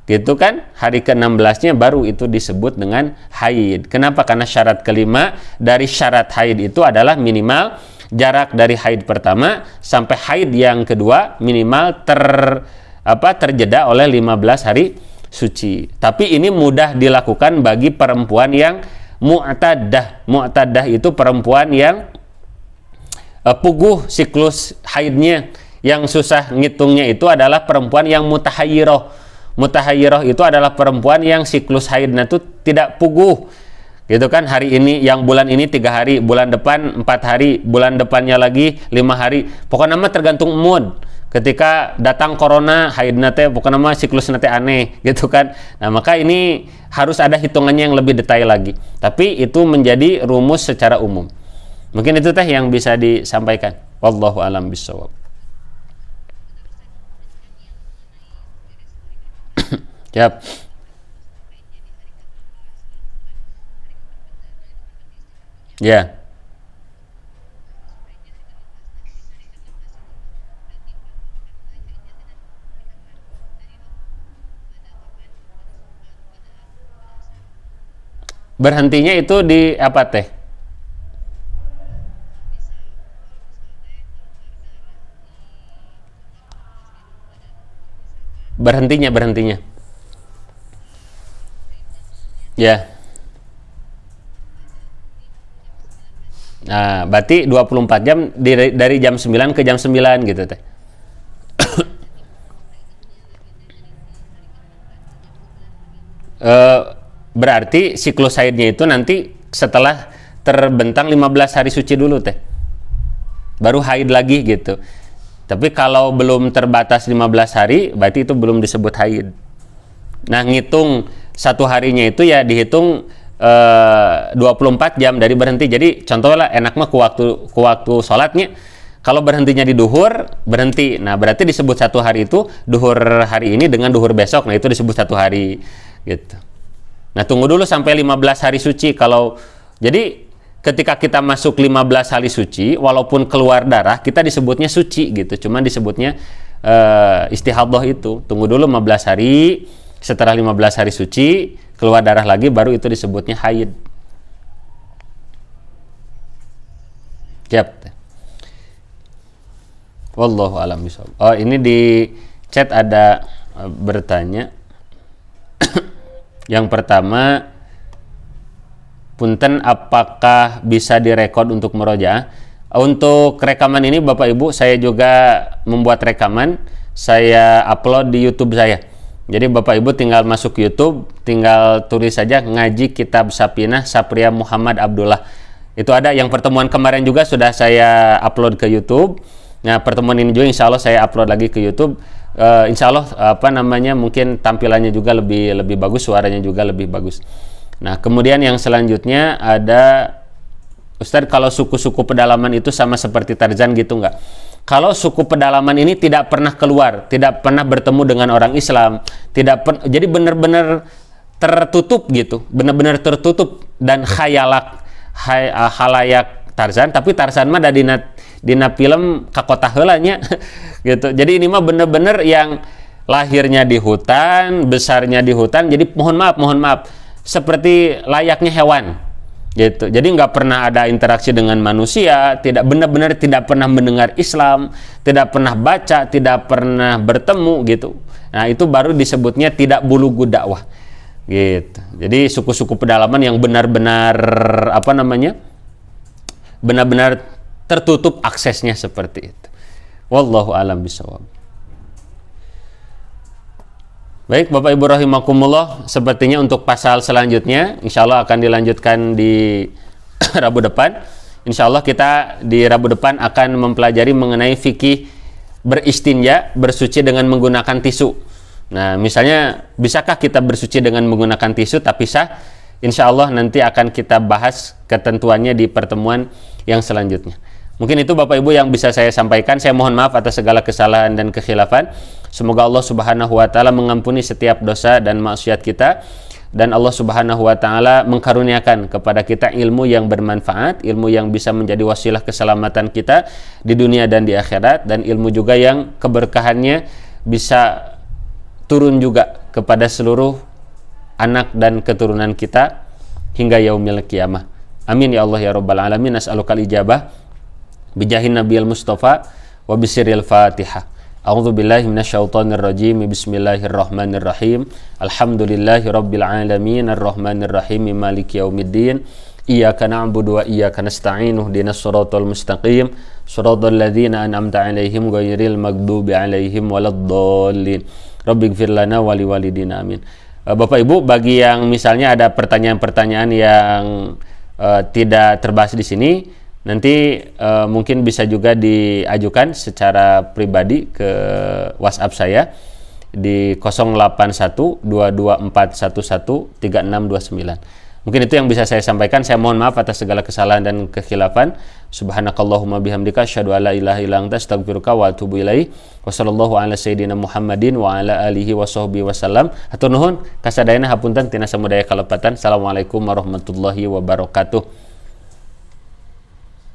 gitu kan, hari ke-16-nya baru itu disebut dengan haid. Kenapa? Karena syarat kelima dari syarat haid itu adalah minimal jarak dari haid pertama sampai haid yang kedua minimal terjeda oleh 15 hari suci. Tapi ini mudah dilakukan bagi perempuan yang mu'tadah. Mu'tadah itu perempuan yang puguh siklus haidnya. Yang susah ngitungnya itu adalah perempuan yang mutahayyirah. Mutahayyirah itu adalah perempuan yang siklus haidnya itu tidak puguh gitu kan. Hari ini, yang bulan ini 3 hari, bulan depan 4 hari, bulan depannya lagi 5 hari. Pokoknya nama tergantung mood. Ketika datang corona, haidnya teh pokoknya nama siklusnya teh aneh gitu kan. Nah, maka ini harus ada hitungannya yang lebih detail lagi. Tapi itu menjadi rumus secara umum. Mungkin itu teh yang bisa disampaikan. Wallahu a'lam bishawab. Yap. Ya. Berhentinya itu di apa teh? Berhentinya. Ya. Nah, berarti 24 jam dari jam 9 ke jam 9 gitu teh. Berarti siklus haidnya itu nanti setelah terbentang 15 hari suci dulu teh. Baru haid lagi gitu. Tapi kalau belum terbatas 15 hari, berarti itu belum disebut haid. Nah, ngitung satu harinya itu ya dihitung 24 jam dari berhenti. Jadi contohnya enak mah ku waktu sholatnya. Kalau berhentinya di duhur, berhenti. Nah, berarti disebut satu hari itu duhur hari ini dengan duhur besok. Nah, itu disebut satu hari gitu. Nah, tunggu dulu sampai 15 hari suci. Jadi ketika kita masuk 15 hari suci, walaupun keluar darah, kita disebutnya suci gitu. Cuman disebutnya istihadhah itu. Tunggu dulu 15 hari, setelah 15 hari suci, keluar darah lagi, baru itu disebutnya haid. Siap. Wallahu a'lam bishawab. Oh, ini di chat ada bertanya. Yang pertama, punten, apakah bisa direkod untuk murojaah? Untuk rekaman ini Bapak Ibu, saya juga membuat rekaman. saya upload di YouTube saya. Jadi Bapak Ibu tinggal masuk YouTube, tinggal tulis saja ngaji kitab Sapinah Sapria Muhammad Abdullah. Itu ada yang pertemuan kemarin juga sudah saya upload ke YouTube. Nah, pertemuan ini juga insya Allah saya upload lagi ke YouTube. Insya Allah mungkin tampilannya juga lebih bagus, suaranya juga lebih bagus. Nah, kemudian yang selanjutnya ada, Ustadz, kalau suku-suku pedalaman itu sama seperti Tarzan gitu nggak? Kalau suku pedalaman ini tidak pernah keluar, tidak pernah bertemu dengan orang Islam, jadi benar-benar tertutup gitu, benar-benar tertutup dan halayak Tarzan. Tapi Tarzan mah ada dina film kakota heulanya gitu. Jadi ini mah benar-benar yang lahirnya di hutan, besarnya di hutan. Jadi mohon maaf, seperti layaknya hewan. Gitu. Jadi nggak pernah ada interaksi dengan manusia, benar-benar tidak pernah mendengar Islam, tidak pernah baca, tidak pernah bertemu gitu. Nah, itu baru disebutnya tidak bulugu dakwah. Gitu. Jadi suku-suku pedalaman yang benar-benar benar-benar tertutup aksesnya seperti itu. Wallahu a'lam bishawab. Baik Bapak Ibu rahimakumullah, sepertinya untuk pasal selanjutnya insya Allah akan dilanjutkan di Rabu depan. Insya Allah kita di Rabu depan akan mempelajari mengenai fikih beristinja, bersuci dengan menggunakan tisu. Nah, misalnya bisakah kita bersuci dengan menggunakan tisu tapi sah? Insya Allah nanti akan kita bahas ketentuannya di pertemuan yang selanjutnya. Mungkin itu Bapak Ibu yang bisa saya sampaikan. Saya mohon maaf atas segala kesalahan dan kekhilafan. Semoga Allah Subhanahu wa taala mengampuni setiap dosa dan maksiat kita, dan Allah Subhanahu wa taala mengkaruniakan kepada kita ilmu yang bermanfaat, ilmu yang bisa menjadi wasilah keselamatan kita di dunia dan di akhirat, dan ilmu juga yang keberkahannya bisa turun juga kepada seluruh anak dan keturunan kita hingga yaumil qiyamah. Amin ya Allah ya rabbal alamin. As'alukal ijabah bijahin nabiyil mustafa wa bisiril fatihah. A'udzu billahi minasyaitonir rajim. Bismillahirrahmanirrahim. Alhamdulillahi rabbil alamin arrahmanir rahim maliki yaumiddin. Iyyaka na'budu wa iyyaka nasta'in. Ihdinas shiratal mustaqim. Shiratal ladzina an'amta 'alaihim ghairil maghdubi 'alaihim waladdallin. Rabbighfir lana wa liwalidina amin. Bapak Ibu, bagi yang misalnya ada pertanyaan-pertanyaan yang tidak terbahas di sini, nanti mungkin bisa juga diajukan secara pribadi ke WhatsApp saya di 081224113629. Mungkin itu yang bisa saya sampaikan. Saya mohon maaf atas segala kesalahan dan kekhilafan. Subhanakallahumma bihamdika asyhadu an la ilaha illa anta astaghfiruka wa atubu ilaik. Wassallallahu ala sayyidina Muhammadin wa ala alihi washabbihi wasallam. Hatur nuhun kasadayana hapunten tina samudaya kalepatan. Assalamualaikum warahmatullahi wabarakatuh.